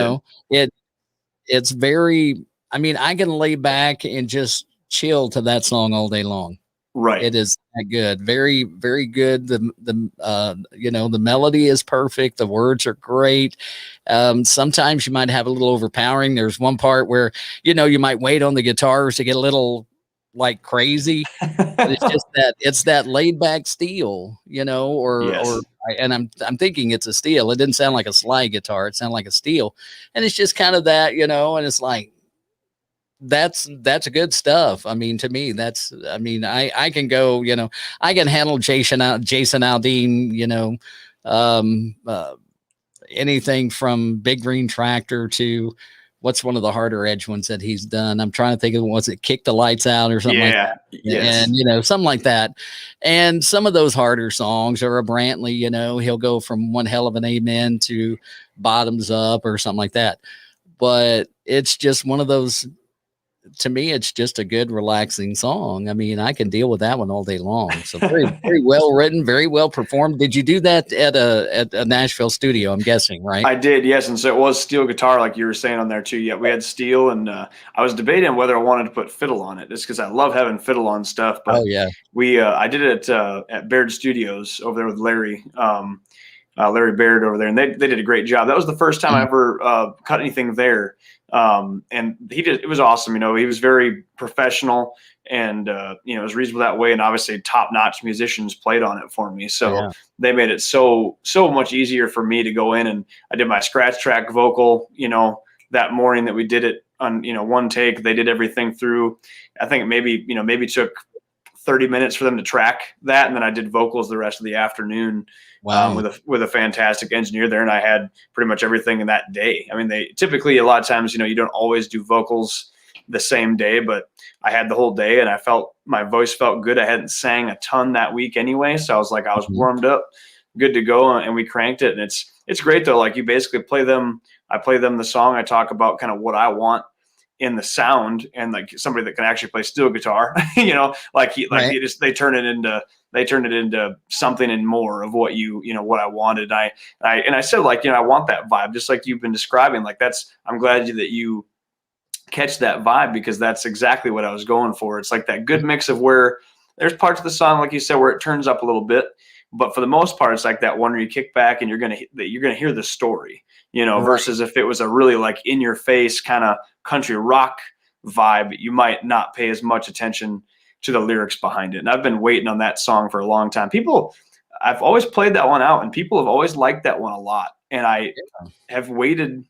It's very, I mean, I can lay back and just chill to that song all day long. Right. It is that good. Very, very good. The melody is perfect. The words are great. Sometimes you might have a little overpowering. There's one part where, you might wait on the guitars to get a little like crazy, but it's that laid back steel, Yes. and I'm thinking it's a steel. It didn't sound like a slide guitar. It sounded like a steel. And it's just kind of that, and it's like, that's good stuff. I mean, to me, I can go, I can handle Jason Aldean, anything from Big Green Tractor to what's one of the harder edge ones that he's done. I'm trying to think of, was it Kick the Lights Out or something like that? Yes. And, something like that. And some of those harder songs, or a Brantley, he'll go from One Hell of an Amen to Bottoms Up or something like that. But it's just one of those, to me, it's just a good, relaxing song. I mean, I can deal with that one all day long. So very, very well written, very well performed. Did you do that at a Nashville studio? I'm guessing, right? I did, yes. And so it was steel guitar, like you were saying on there too. Yeah, we had steel, and I was debating whether I wanted to put fiddle on it, just because I love having fiddle on stuff. But I did it at Baird Studios over there with Larry Baird over there, and they did a great job. That was the first time I ever cut anything there. And it was awesome. He was very professional, and, it was reasonable that way. And obviously top-notch musicians played on it for me. So they made it so much easier for me to go in, and I did my scratch track vocal, that morning that we did it on, one take. They did everything through. I think maybe took 30 minutes for them to track that. And then I did vocals the rest of the afternoon. Wow. With a fantastic engineer there, and I had pretty much everything in that day. I mean, they typically, a lot of times, you don't always do vocals the same day, but I had the whole day, and I felt my voice felt good. I hadn't sang a ton that week anyway, so I was like, I was warmed up, good to go, and we cranked it. And it's great though. Like, you basically play them. I play them the song. I talk about kind of what I want in the sound, and like somebody that can actually play steel guitar, they turn it into something and more of what what I wanted. I said, like, I want that vibe, just like you've been describing. Like, I'm glad that you catch that vibe, because that's exactly what I was going for. It's like that good mix of where there's parts of the song, like you said, where it turns up a little bit, but for the most part, it's like that one where you kick back and you're gonna hear the story, versus if it was a really like in your face kind of country rock vibe, you might not pay as much attention to the lyrics behind it. And I've been waiting on that song for a long time. People, I've always played that one out, and people have always liked that one a lot. And I have waited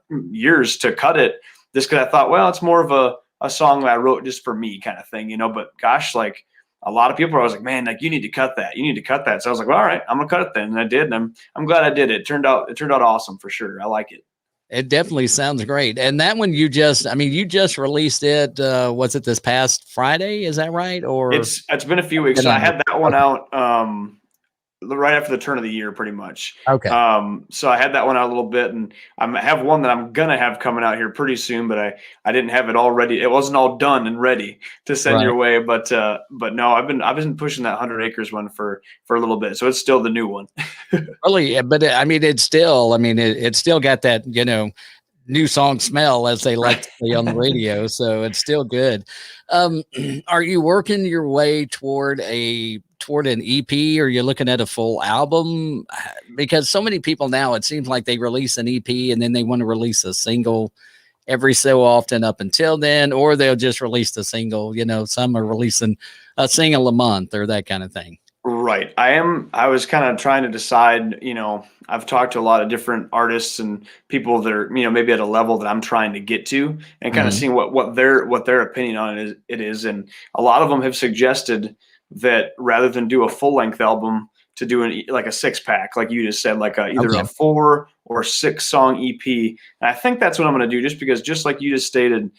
years to cut it just because I thought, well, it's more of a song that I wrote just for me kind of thing, but gosh, like a lot of people are always like, man, like you need to cut that. You need to cut that. So I was like, well, all right, I'm going to cut it then. And I did. And I'm glad I did it. It turned out awesome for sure. I like it. It definitely sounds great. And that one you just released it. Was it this past Friday? Is that right? Or it's been a few weeks. So I had that one out right after the turn of the year, pretty much. Okay. So I had that one out a little bit, and I have one that I'm gonna have coming out here pretty soon, but I didn't have it all ready. It wasn't all done and ready to send your way. But no, I've been pushing that 100 Acres one for a little bit, so it's still the new one. Really, but it's still got that new song smell, as they like to say on the radio. So it's still good. Are you working your way toward an EP, or you're looking at a full album? Because so many people now, it seems like they release an EP and then they want to release a single every so often up until then, or they'll just release the single. Some are releasing a single a month or that kind of thing. Right. I was kind of trying to decide, I've talked to a lot of different artists and people that are, maybe at a level that I'm trying to get to, and kind of seeing what their opinion on it is. And a lot of them have suggested that rather than do a full length album, to do like a 6-pack, like you just said, like either a 4 or 6 song EP. And I think that's what I'm going to do, just because, just like you just stated,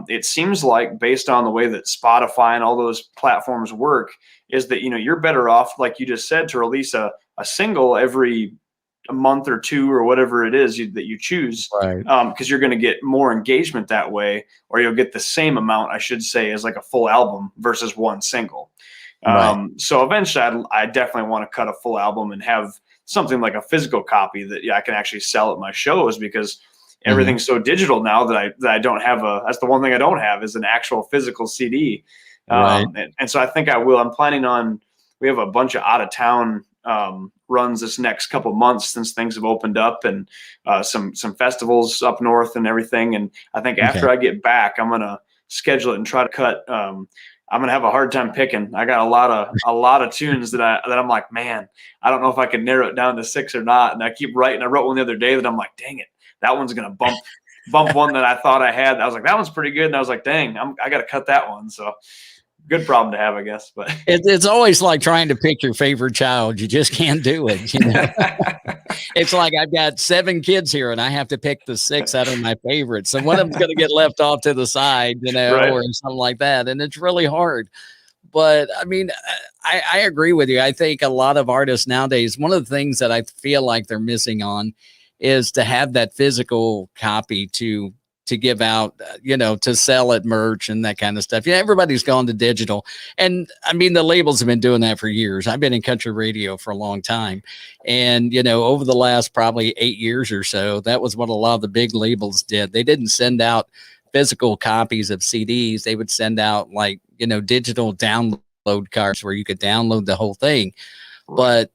it seems like, based on the way that Spotify and all those platforms work, is that, you're better off, like you just said, to release a single every a month or two or whatever it is that you choose, right? Because you're going to get more engagement that way, or you'll get the same amount, I should say, as like a full album versus one single. Right. So eventually I definitely want to cut a full album and have something like a physical copy that I can actually sell at my shows, because everything's so digital now that I don't have that's the one thing I don't have, is an actual physical CD. Right. And so I think I will. I'm planning on, we have a bunch of out of town runs this next couple months since things have opened up, and some festivals up north and everything. And I think after I get back, I'm going to schedule it and try to cut. I'm going to have a hard time picking. I got a lot of tunes that I'm like, man, I don't know if I can narrow it down to 6 or not. And I keep writing. I wrote one the other day that I'm like, dang it, that one's going to bump one that I thought I had. I was like, that one's pretty good. And I was like, dang, I got to cut that one. So good problem to have, I guess. But it's always like trying to pick your favorite child. You just can't do it. It's like, I've got 7 kids here and I have to pick the 6 out of my favorites. So one of them's going to get left off to the side, Right. or something like that. And it's really hard. But I mean, I agree with you. I think a lot of artists nowadays, one of the things that I feel like they're missing on is to have that physical copy to give out, to sell at merch and that kind of stuff. Everybody's gone to digital. And I mean, the labels have been doing that for years. I've been in country radio for a long time. And, over the last probably 8 years or so, that was what a lot of the big labels did. They didn't send out physical copies of CDs. They would send out digital download cards where you could download the whole thing. But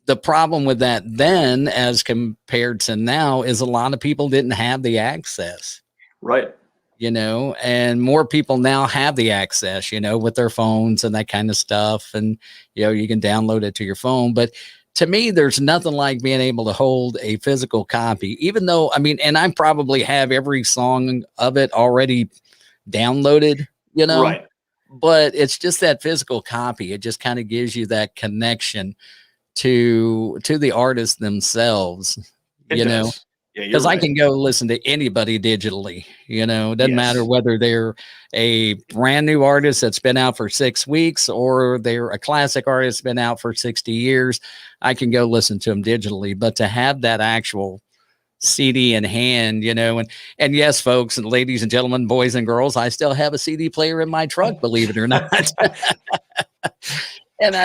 the problem with that then, as compared to now, is a lot of people didn't have the access. Right. And more people now have the access, with their phones and that kind of stuff. And, you can download it to your phone. But to me, there's nothing like being able to hold a physical copy, even though, and I probably have every song of it already downloaded, Right. But it's just that physical copy. It just kind of gives you that connection to the artists themselves, It does. Yeah, because right. I can go listen to anybody digitally, it doesn't matter whether they're a brand new artist that's been out for 6 weeks or they're a classic artist that's been out for 60 years. I can go listen to them digitally, but to have that actual CD in hand, and yes, folks and ladies and gentlemen, boys and girls, I still have a CD player in my truck, believe it or not. And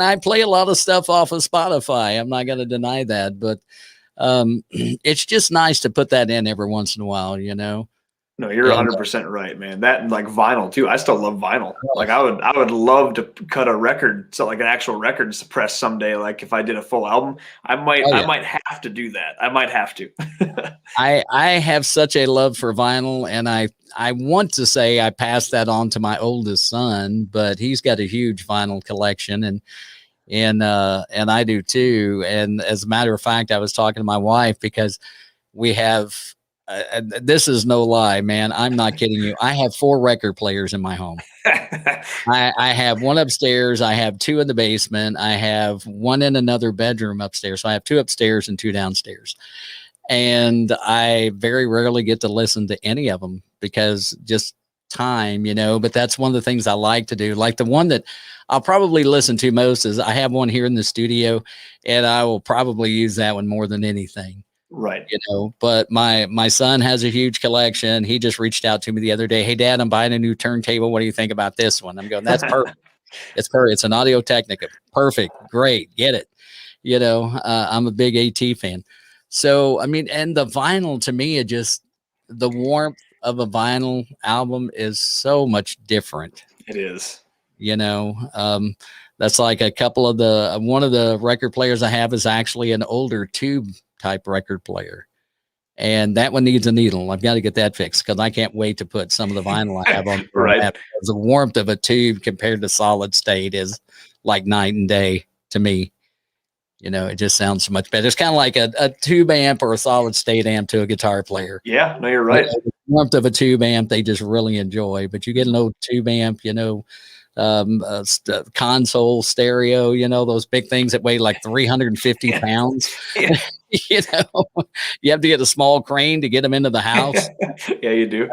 I play a lot of stuff off of Spotify. I'm not going to deny that, but it's just nice to put that in every once in a while, No, you're 100% right, man. That, and like vinyl too. I still love vinyl. Like I would love to cut a record, so like an actual record to press someday. Like if I did a full album, I might have to do that. I might have to. I have such a love for vinyl, and I want to say I passed that on to my oldest son, but he's got a huge vinyl collection, and and I do too. And as a matter of fact, I was talking to my wife because we have. This is no lie, man. I'm not kidding you. I have 4 record players in my home. I have one upstairs. I have 2 in the basement. I have one in another bedroom upstairs. So I have 2 upstairs and 2 downstairs. And I very rarely get to listen to any of them because just time, but that's one of the things I like to do. Like the one that I'll probably listen to most is I have one here in the studio, and I will probably use that one more than anything. Right. But my son has a huge collection. He just reached out to me the other day. Hey, Dad, I'm buying a new turntable. What do you think about this one? I'm going, that's perfect. It's perfect. It's an Audio Technica. Perfect. Great. Get it. I'm a big AT fan. So, I mean, and the vinyl to me, the warmth of a vinyl album is so much different. It is. That's like one of the record players I have is actually an older tube type record player. And that one needs a needle. I've got to get that fixed because I can't wait to put some of the vinyl I have on. Right. The warmth of a tube compared to solid state is like night and day to me. It just sounds so much better. It's kind of like a tube amp or a solid state amp to a guitar player. Yeah, no, you're right. The warmth of a tube amp, they just really enjoy. But you get an old tube amp, console stereo, those big things that weigh like 350 pounds. Yeah. You have to get a small crane to get them into the house. Yeah, you do.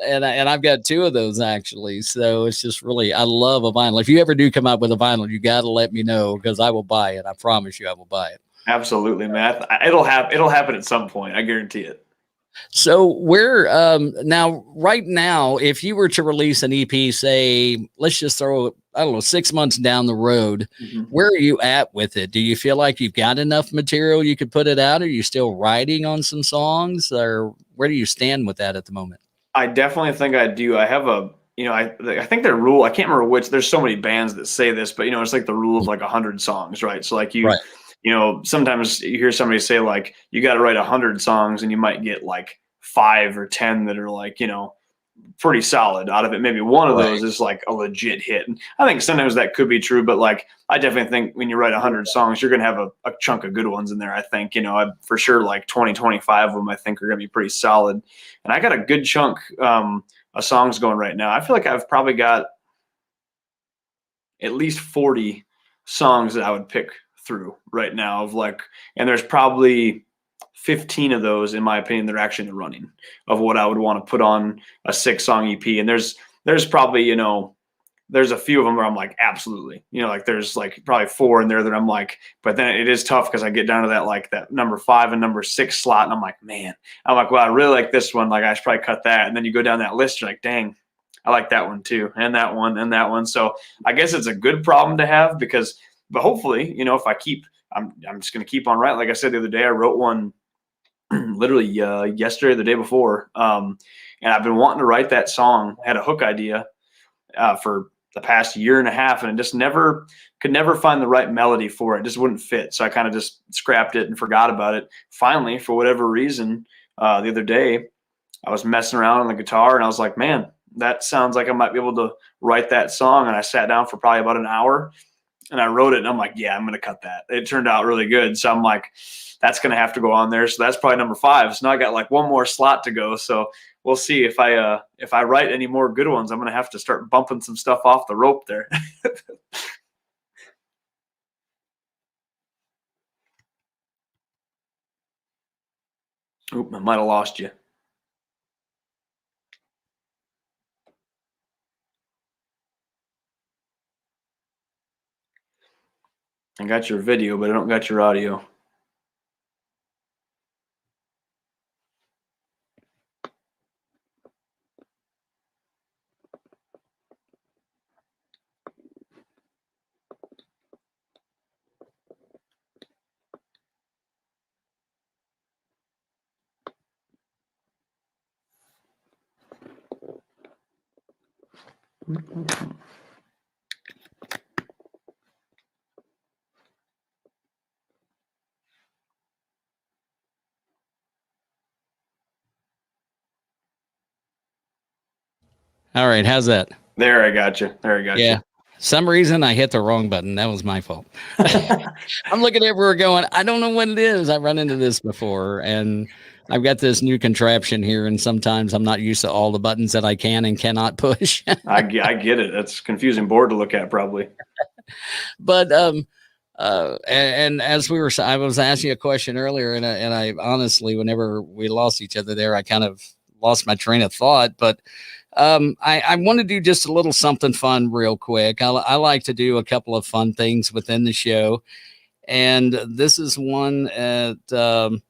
And I've got 2 of those actually. So it's just really, I love a vinyl. If you ever do come up with a vinyl, you got to let me know because I will buy it. I promise you I will buy it. Absolutely, man. It'll happen at some point. I guarantee it. So we're right now, if you were to release an EP, say, let's just throw, I don't know, 6 months down the road, where are you at with it? Do you feel like you've got enough material you could put it out? Are you still writing on some songs, or where do you stand with that at the moment? I definitely think I do. I have I think their rule, I can't remember which, there's so many bands that say this, but it's like the rule of like 100 songs, right? So like right. Sometimes you hear somebody say like, you got to write 100 songs and you might get like 5 or 10 that are like, pretty solid out of it. Maybe one of those is like a legit hit. And I think sometimes that could be true, but like, I definitely think when you write 100 songs, you're going to have a chunk of good ones in there. I think, for sure, like 25 of them, I think are going to be pretty solid. And I got a good chunk of songs going right now. I feel like I've probably got at least 40 songs that I would pick through right now and there's probably 15 of those, in my opinion, that are actually in the running of what I would want to put on a 6-song EP. And there's probably, there's a few of them where I'm like, absolutely, like there's like probably 4 in there that I'm like, but then it is tough because I get down to that number 5 and number 6 slot. And I'm like, well, I really like this one. Like I should probably cut that. And then you go down that list, you're like, dang, I like that one too. And that one and that one. So I guess it's a good problem to have but hopefully, if I keep, I'm just going to keep on writing. Like I said the other day, I wrote one literally yesterday or the day before. And I've been wanting to write that song. I had a hook idea for the past year and a half, and it just could never find the right melody for it. It just wouldn't fit. So I kind of just scrapped it and forgot about it. Finally, for whatever reason, the other day, I was messing around on the guitar and I was like, man, that sounds like I might be able to write that song. And I sat down for probably about an hour and I wrote it, and I'm like, yeah, I'm going to cut that. It turned out really good. So I'm like, that's going to have to go on there. So that's probably number 5. So now I got like one more slot to go. So we'll see if I write any more good ones. I'm going to have to start bumping some stuff off the rope there. Oop, I might have lost you. I got your video, but I don't got your audio. All right. How's that? There, I got you. There, I got you. Some reason I hit the wrong button. That was my fault. I'm looking everywhere going, I don't know what it is. I've run into this before, and I've got this new contraption here, and sometimes I'm not used to all the buttons that I can and cannot push. I get it. That's a confusing board to look at, probably. But and as I was asking a question earlier, and I honestly, whenever we lost each other there, I kind of lost my train of thought. But I want to do just a little something fun real quick. I like to do a couple of fun things within the show. And this is one that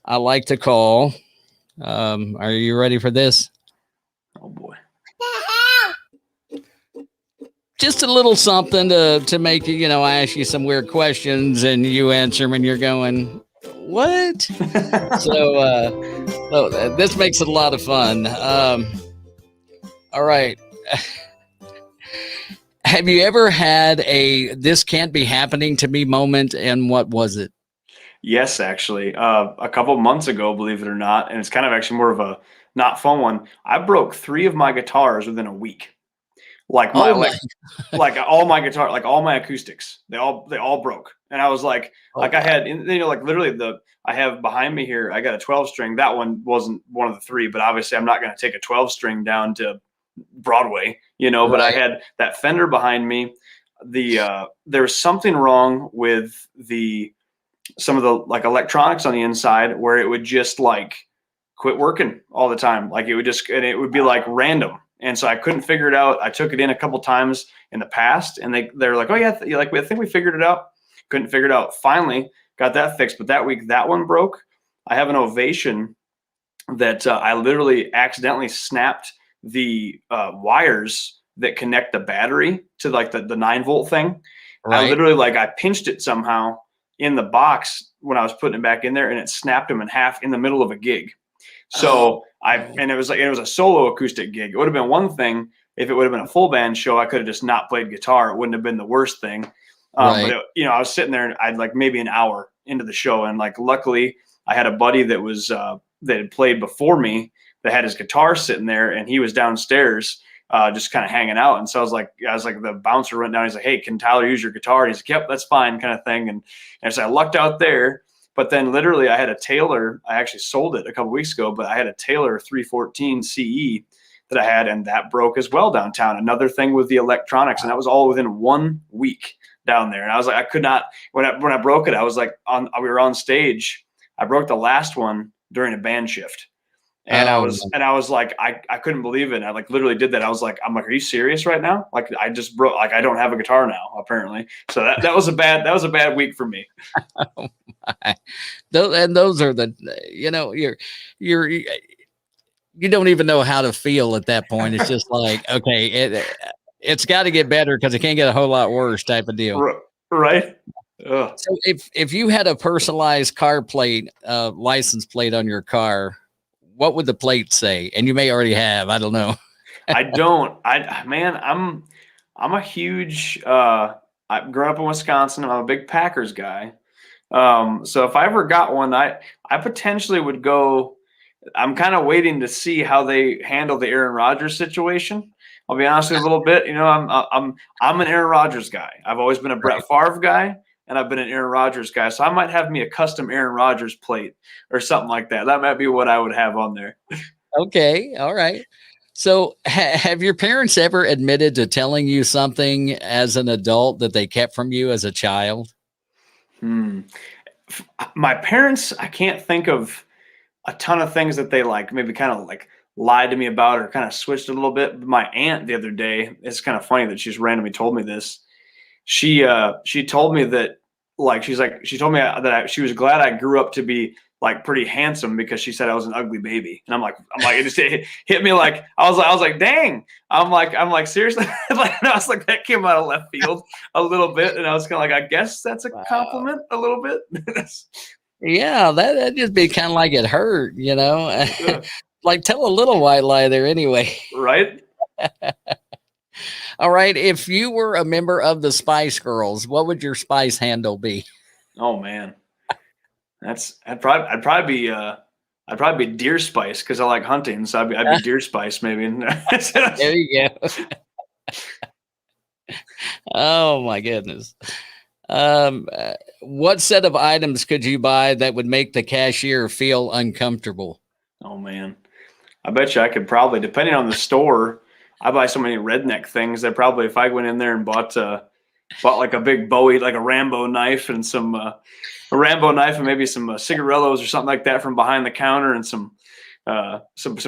I like to call. Are you ready for this? Oh, boy. Just a little something to make you, I ask you some weird questions and you answer them and you're going, what? So this makes it a lot of fun. All right. Have you ever had a this can't be happening to me moment, and what was it? Yes, actually. A couple of months ago, believe it or not, and it's kind of actually more of a not fun one. I broke 3 of my guitars within a week. Like like all my guitar, like all my acoustics, they all broke. And I was like, I had, like literally I have behind me here, I got a 12 string. That one wasn't one of the 3, but obviously I'm not going to take a 12 string down to Broadway, but Right. I had that Fender behind me. There was something wrong with some of the like electronics on the inside where it would just like quit working all the time. Like it would be like random. And so I couldn't figure it out. I took it in a couple times in the past, and they're like, oh yeah, I think we figured it out. Couldn't figure it out. Finally got that fixed. But that week that one broke. I have an Ovation that I literally accidentally snapped the wires that connect the battery to like the 9-volt thing. Right. I literally I pinched it somehow in the box when I was putting it back in there, and it snapped them in half in the middle of a gig. So it was a solo acoustic gig. It would have been one thing if it would have been a full band show. I could have just not played guitar. It wouldn't have been the worst thing. Right. But I was sitting there and I'd like maybe an hour into the show, and like luckily I had a buddy that was that had played before me that had his guitar sitting there, and he was downstairs just kind of hanging out. And so I was like the bouncer went down. He's like, hey, can Tyler use your guitar? And he's like, yep, that's fine, kind of thing. And so I lucked out there. But then literally I had a Taylor, I actually sold it a couple weeks ago, but I had a Taylor 314 CE that I had, and that broke as well downtown. Another thing with the electronics, and that was all within 1 week down there. And I was like, I could not, when I broke it, I was like, we were on stage. I broke the last one during a band shift. And I was like, I couldn't believe it. And I like literally did that. I'm like, are you serious right now? Like I just broke, like I don't have a guitar now, apparently. So that was a bad week for me. Oh my. And those are the, you don't even know how to feel at that point. It's just like, okay, it's got to get better because it can't get a whole lot worse type of deal. Right. So if you had a personalized car plate, license plate on your car, what would the plate say? And you may already have, I don't know. I don't. I'm a huge. I grew up in Wisconsin. I'm a big Packers guy. So if I ever got one, I potentially would go. I'm kind of waiting to see how they handle the Aaron Rodgers situation. I'll be honest with you a little bit. I'm an Aaron Rodgers guy. I've always been a Brett Favre guy, and I've been an Aaron Rodgers guy. So I might have me a custom Aaron Rodgers plate or something like that. That might be what I would have on there. Okay. All right. So have your parents ever admitted to telling you something as an adult that they kept from you as a child? My parents, I can't think of a ton of things that they like maybe kind of like lied to me about or kind of switched a little bit. My aunt the other day, it's kind of funny that she just randomly told me this. She told me that she told me that she was glad I grew up to be like pretty handsome because she said I was an ugly baby. And I'm like, it just hit me like, I was like, dang, I'm like, seriously? Like, and I was like, that came out of left field a little bit. And I was kind of like, I guess that's a compliment a little bit. Yeah, that'd just be kind of like it hurt, like tell a little white lie there anyway. Right. All right. If you were a member of the Spice Girls, what would your Spice handle be? Oh man. I'd probably be Deer Spice because I like hunting, so I'd be Deer Spice maybe. There you go. Oh my goodness. What set of items could you buy that would make the cashier feel uncomfortable? Oh man, I bet you I could probably, depending on the store, I buy so many redneck things that probably if I went in there and bought like a big Bowie, like a Rambo knife and a Rambo knife and maybe some cigarillos or something like that from behind the counter and some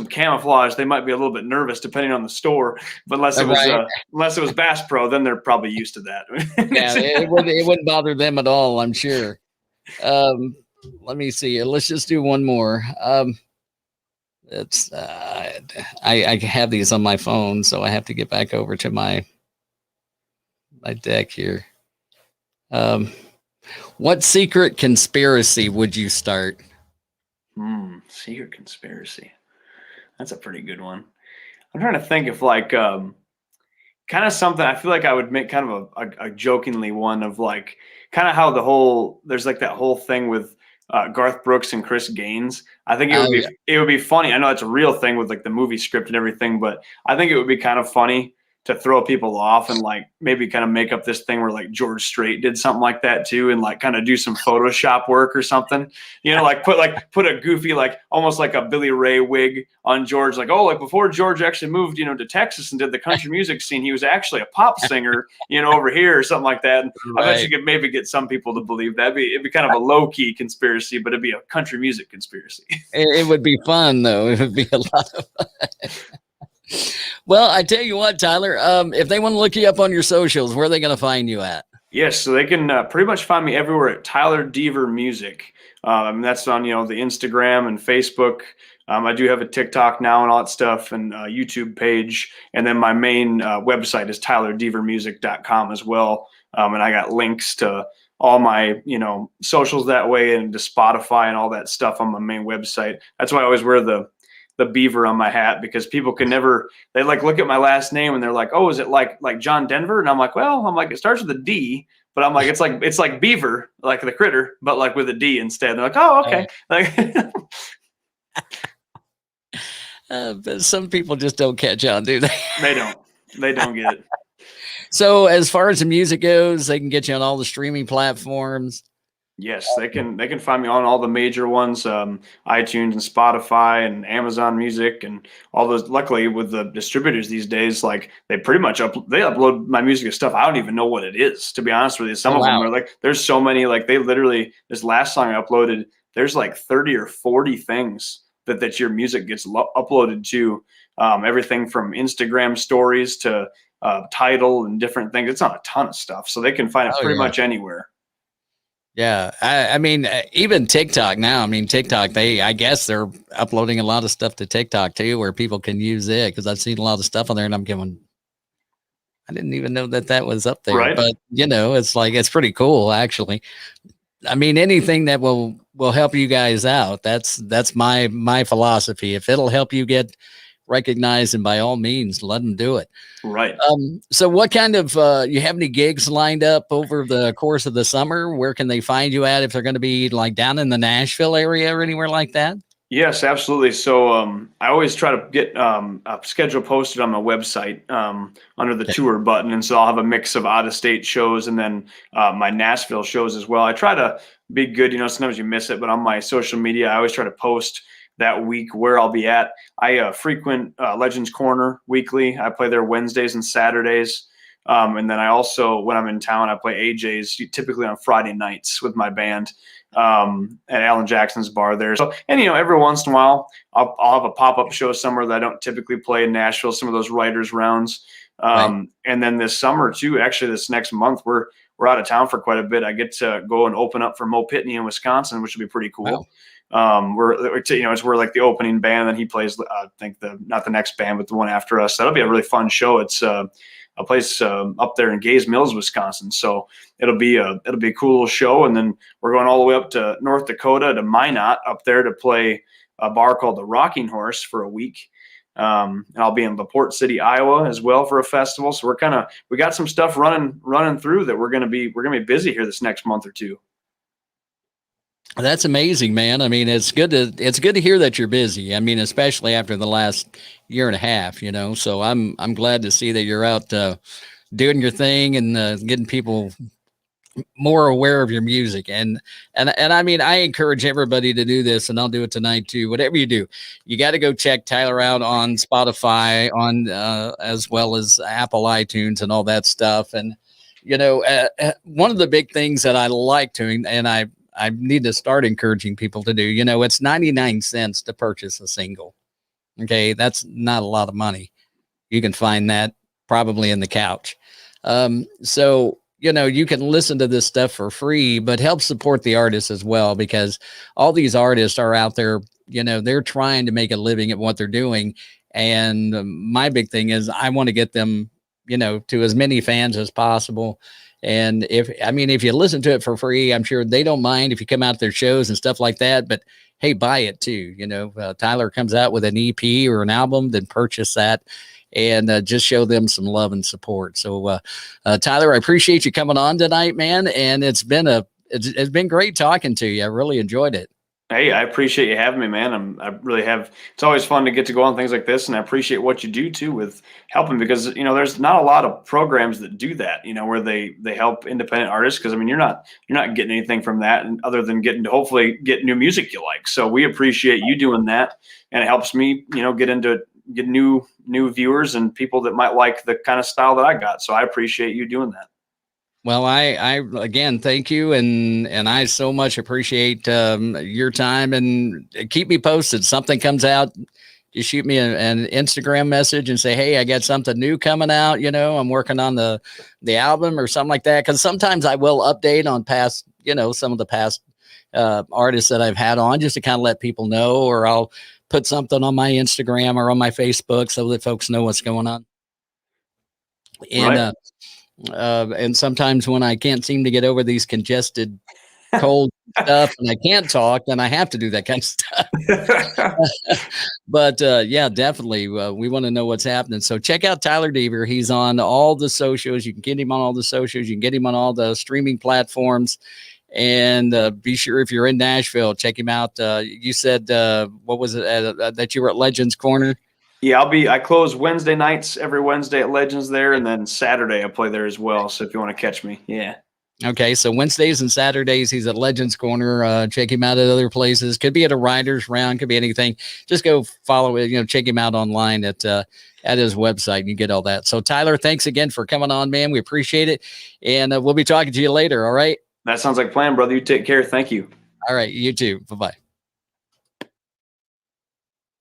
camouflage, they might be a little bit nervous depending on the store. But Right. unless it was Bass Pro, then they're probably used to that. Yeah, it wouldn't bother them at all, I'm sure. Um, Let me see. Let's just do one more. It's I have these on my phone, so I have to get back over to my deck here. Um, what secret conspiracy would you start? Secret conspiracy. That's a pretty good one. I'm trying to think if like kind of something I feel like I would make kind of a jokingly one of like kind of how there's like that whole thing with Garth Brooks and Chris Gaines. I think Oh yeah. it would be funny. I know it's a real thing with like the movie script and everything, but I think it would be kind of funny to throw people off and like maybe kind of make up this thing where like George Strait did something like that too, and like kind of do some Photoshop work or something. You know, like put a goofy like almost like a Billy Ray wig on George, like oh like before George actually moved to Texas and did the country music scene, he was actually a pop singer over here or something like that. And I bet you could maybe get some people to believe that. It'd be kind of a low key conspiracy, but it'd be a country music conspiracy. It would be fun though. It would be a lot of fun. Well, I tell you what, Tyler, if they want to look you up on your socials, where are they going to find you at? Yes, so they can pretty much find me everywhere at Tyler Deaver Music. That's on the Instagram and Facebook. I do have a TikTok now and all that stuff, and a YouTube page, and then my main website is tylerdeavermusic.com as well. And I got links to all my socials that way, and to Spotify and all that stuff on my main website. That's why I always wear the beaver on my hat, because people can never, they like look at my last name and they're like, oh, is it like John Denver? And I'm like, it starts with a D, but I'm like, it's like beaver, like the critter, but like with a D instead. They're like, oh, okay. But some people just don't catch on, do they? They don't get it. So as far as the music goes, they can get you on all the streaming platforms. Yes, they can find me on all the major ones, iTunes and Spotify and Amazon Music and all those. Luckily, with the distributors these days, like they pretty much they upload my music and stuff. I don't even know what it is, to be honest with you. Some of them are like, there's so many, like they literally, this last song I uploaded, there's like 30 or 40 things that your music gets uploaded to. Everything from Instagram stories to Tidal and different things. It's not a ton of stuff, so they can find it pretty much anywhere. Yeah. I mean, even TikTok now, TikTok, I guess they're uploading a lot of stuff to TikTok too, where people can use it. Cause I've seen a lot of stuff on there and I'm going, I didn't even know that was up there, right. But it's like, it's pretty cool actually. I mean, anything that will help you guys out. That's my philosophy. If it'll help you get recognized, and by all means, let them do it. Right. So what kind of, you have any gigs lined up over the course of the summer? Where can they find you at if they're going to be like down in the Nashville area or anywhere like that? Yes, absolutely. So I always try to get a schedule posted on my website under the tour button. And so I'll have a mix of out-of-state shows and then my Nashville shows as well. I try to be good, sometimes you miss it, but on my social media, I always try to post that week where I'll be at. I frequent Legends Corner weekly. I play there Wednesdays and Saturdays. And then I also, when I'm in town, I play AJ's typically on Friday nights with my band at Alan Jackson's bar there. So, and every once in a while, I'll have a pop-up show somewhere that I don't typically play in Nashville, some of those writers rounds. And then this summer too, actually this next month, we're out of town for quite a bit. I get to go and open up for Mo Pitney in Wisconsin, which will be pretty cool. Wow. We're like the opening band, and he plays, I think not the next band, but the one after us. That'll be a really fun show. It's a place up there in Gays Mills, Wisconsin. So it'll be a cool little show. And then we're going all the way up to North Dakota to Minot up there to play a bar called the Rocking Horse for a week. And I'll be in LaPorte City, Iowa as well for a festival. So we got some stuff running through that we're going to be busy here this next month or two. That's amazing, man. I mean, it's good to hear that you're busy. I mean, especially after the last year and a half, so I'm glad to see that you're out doing your thing and getting people more aware of your music. And I mean, I encourage everybody to do this, and I'll do it tonight too. Whatever you do, you got to go check Tyler out on Spotify, on as well as Apple iTunes and all that stuff. And one of the big things that I like doing, and I need to start encouraging people to do, it's 99 cents to purchase a single. Okay, that's not a lot of money. You can find that probably in the couch. So you can listen to this stuff for free, but help support the artists as well, because all these artists are out there, they're trying to make a living at what they're doing. And my big thing is I want to get them, to as many fans as possible. And if you listen to it for free, I'm sure they don't mind if you come out to their shows and stuff like that, but hey, buy it too. Tyler comes out with an EP or an album, then purchase that. And just show them some love and support. So, Tyler, I appreciate you coming on tonight, man. And it's been great talking to you. I really enjoyed it. Hey, I appreciate you having me, man. I really have. It's always fun to get to go on things like this, and I appreciate what you do too with helping, because there's not a lot of programs that do that. Where they help independent artists, because you're not getting anything from that, and other than getting to hopefully get new music you like. So we appreciate you doing that, and it helps me, get new viewers and people that might like the kind of style that I got. So I appreciate you doing that. Well, I again, thank you. And I so much appreciate your time, and keep me posted. Something comes out, you shoot me an Instagram message and say, hey, I got something new coming out. I'm working on the album or something like that. Cause sometimes I will update on past, some of the past artists that I've had on, just to kind of let people know, or I'll put something on my Instagram or on my Facebook so that folks know what's going on. And, right. And sometimes when I can't seem to get over these congested cold stuff and I can't talk, then I have to do that kind of stuff. But yeah, definitely. We want to know what's happening. So check out Tyler Deaver. He's on all the socials. You can get him on all the socials. You can get him on all the streaming platforms. And be sure, if you're in Nashville, check him out. You said, what was it, that you were at Legends Corner? Yeah, I close Wednesday nights, every Wednesday at Legends there, and then Saturday I play there as well. So if you want to catch me, yeah. Okay, so Wednesdays and Saturdays he's at Legends Corner. Check him out at other places. Could be at a writer's round, could be anything. Just go follow it. Check him out online at his website, and you get all that. So Tyler, thanks again for coming on, man. We appreciate it, and we'll be talking to you later. All right. That sounds like a plan, brother. You take care. Thank you. All right, you too. Bye-bye.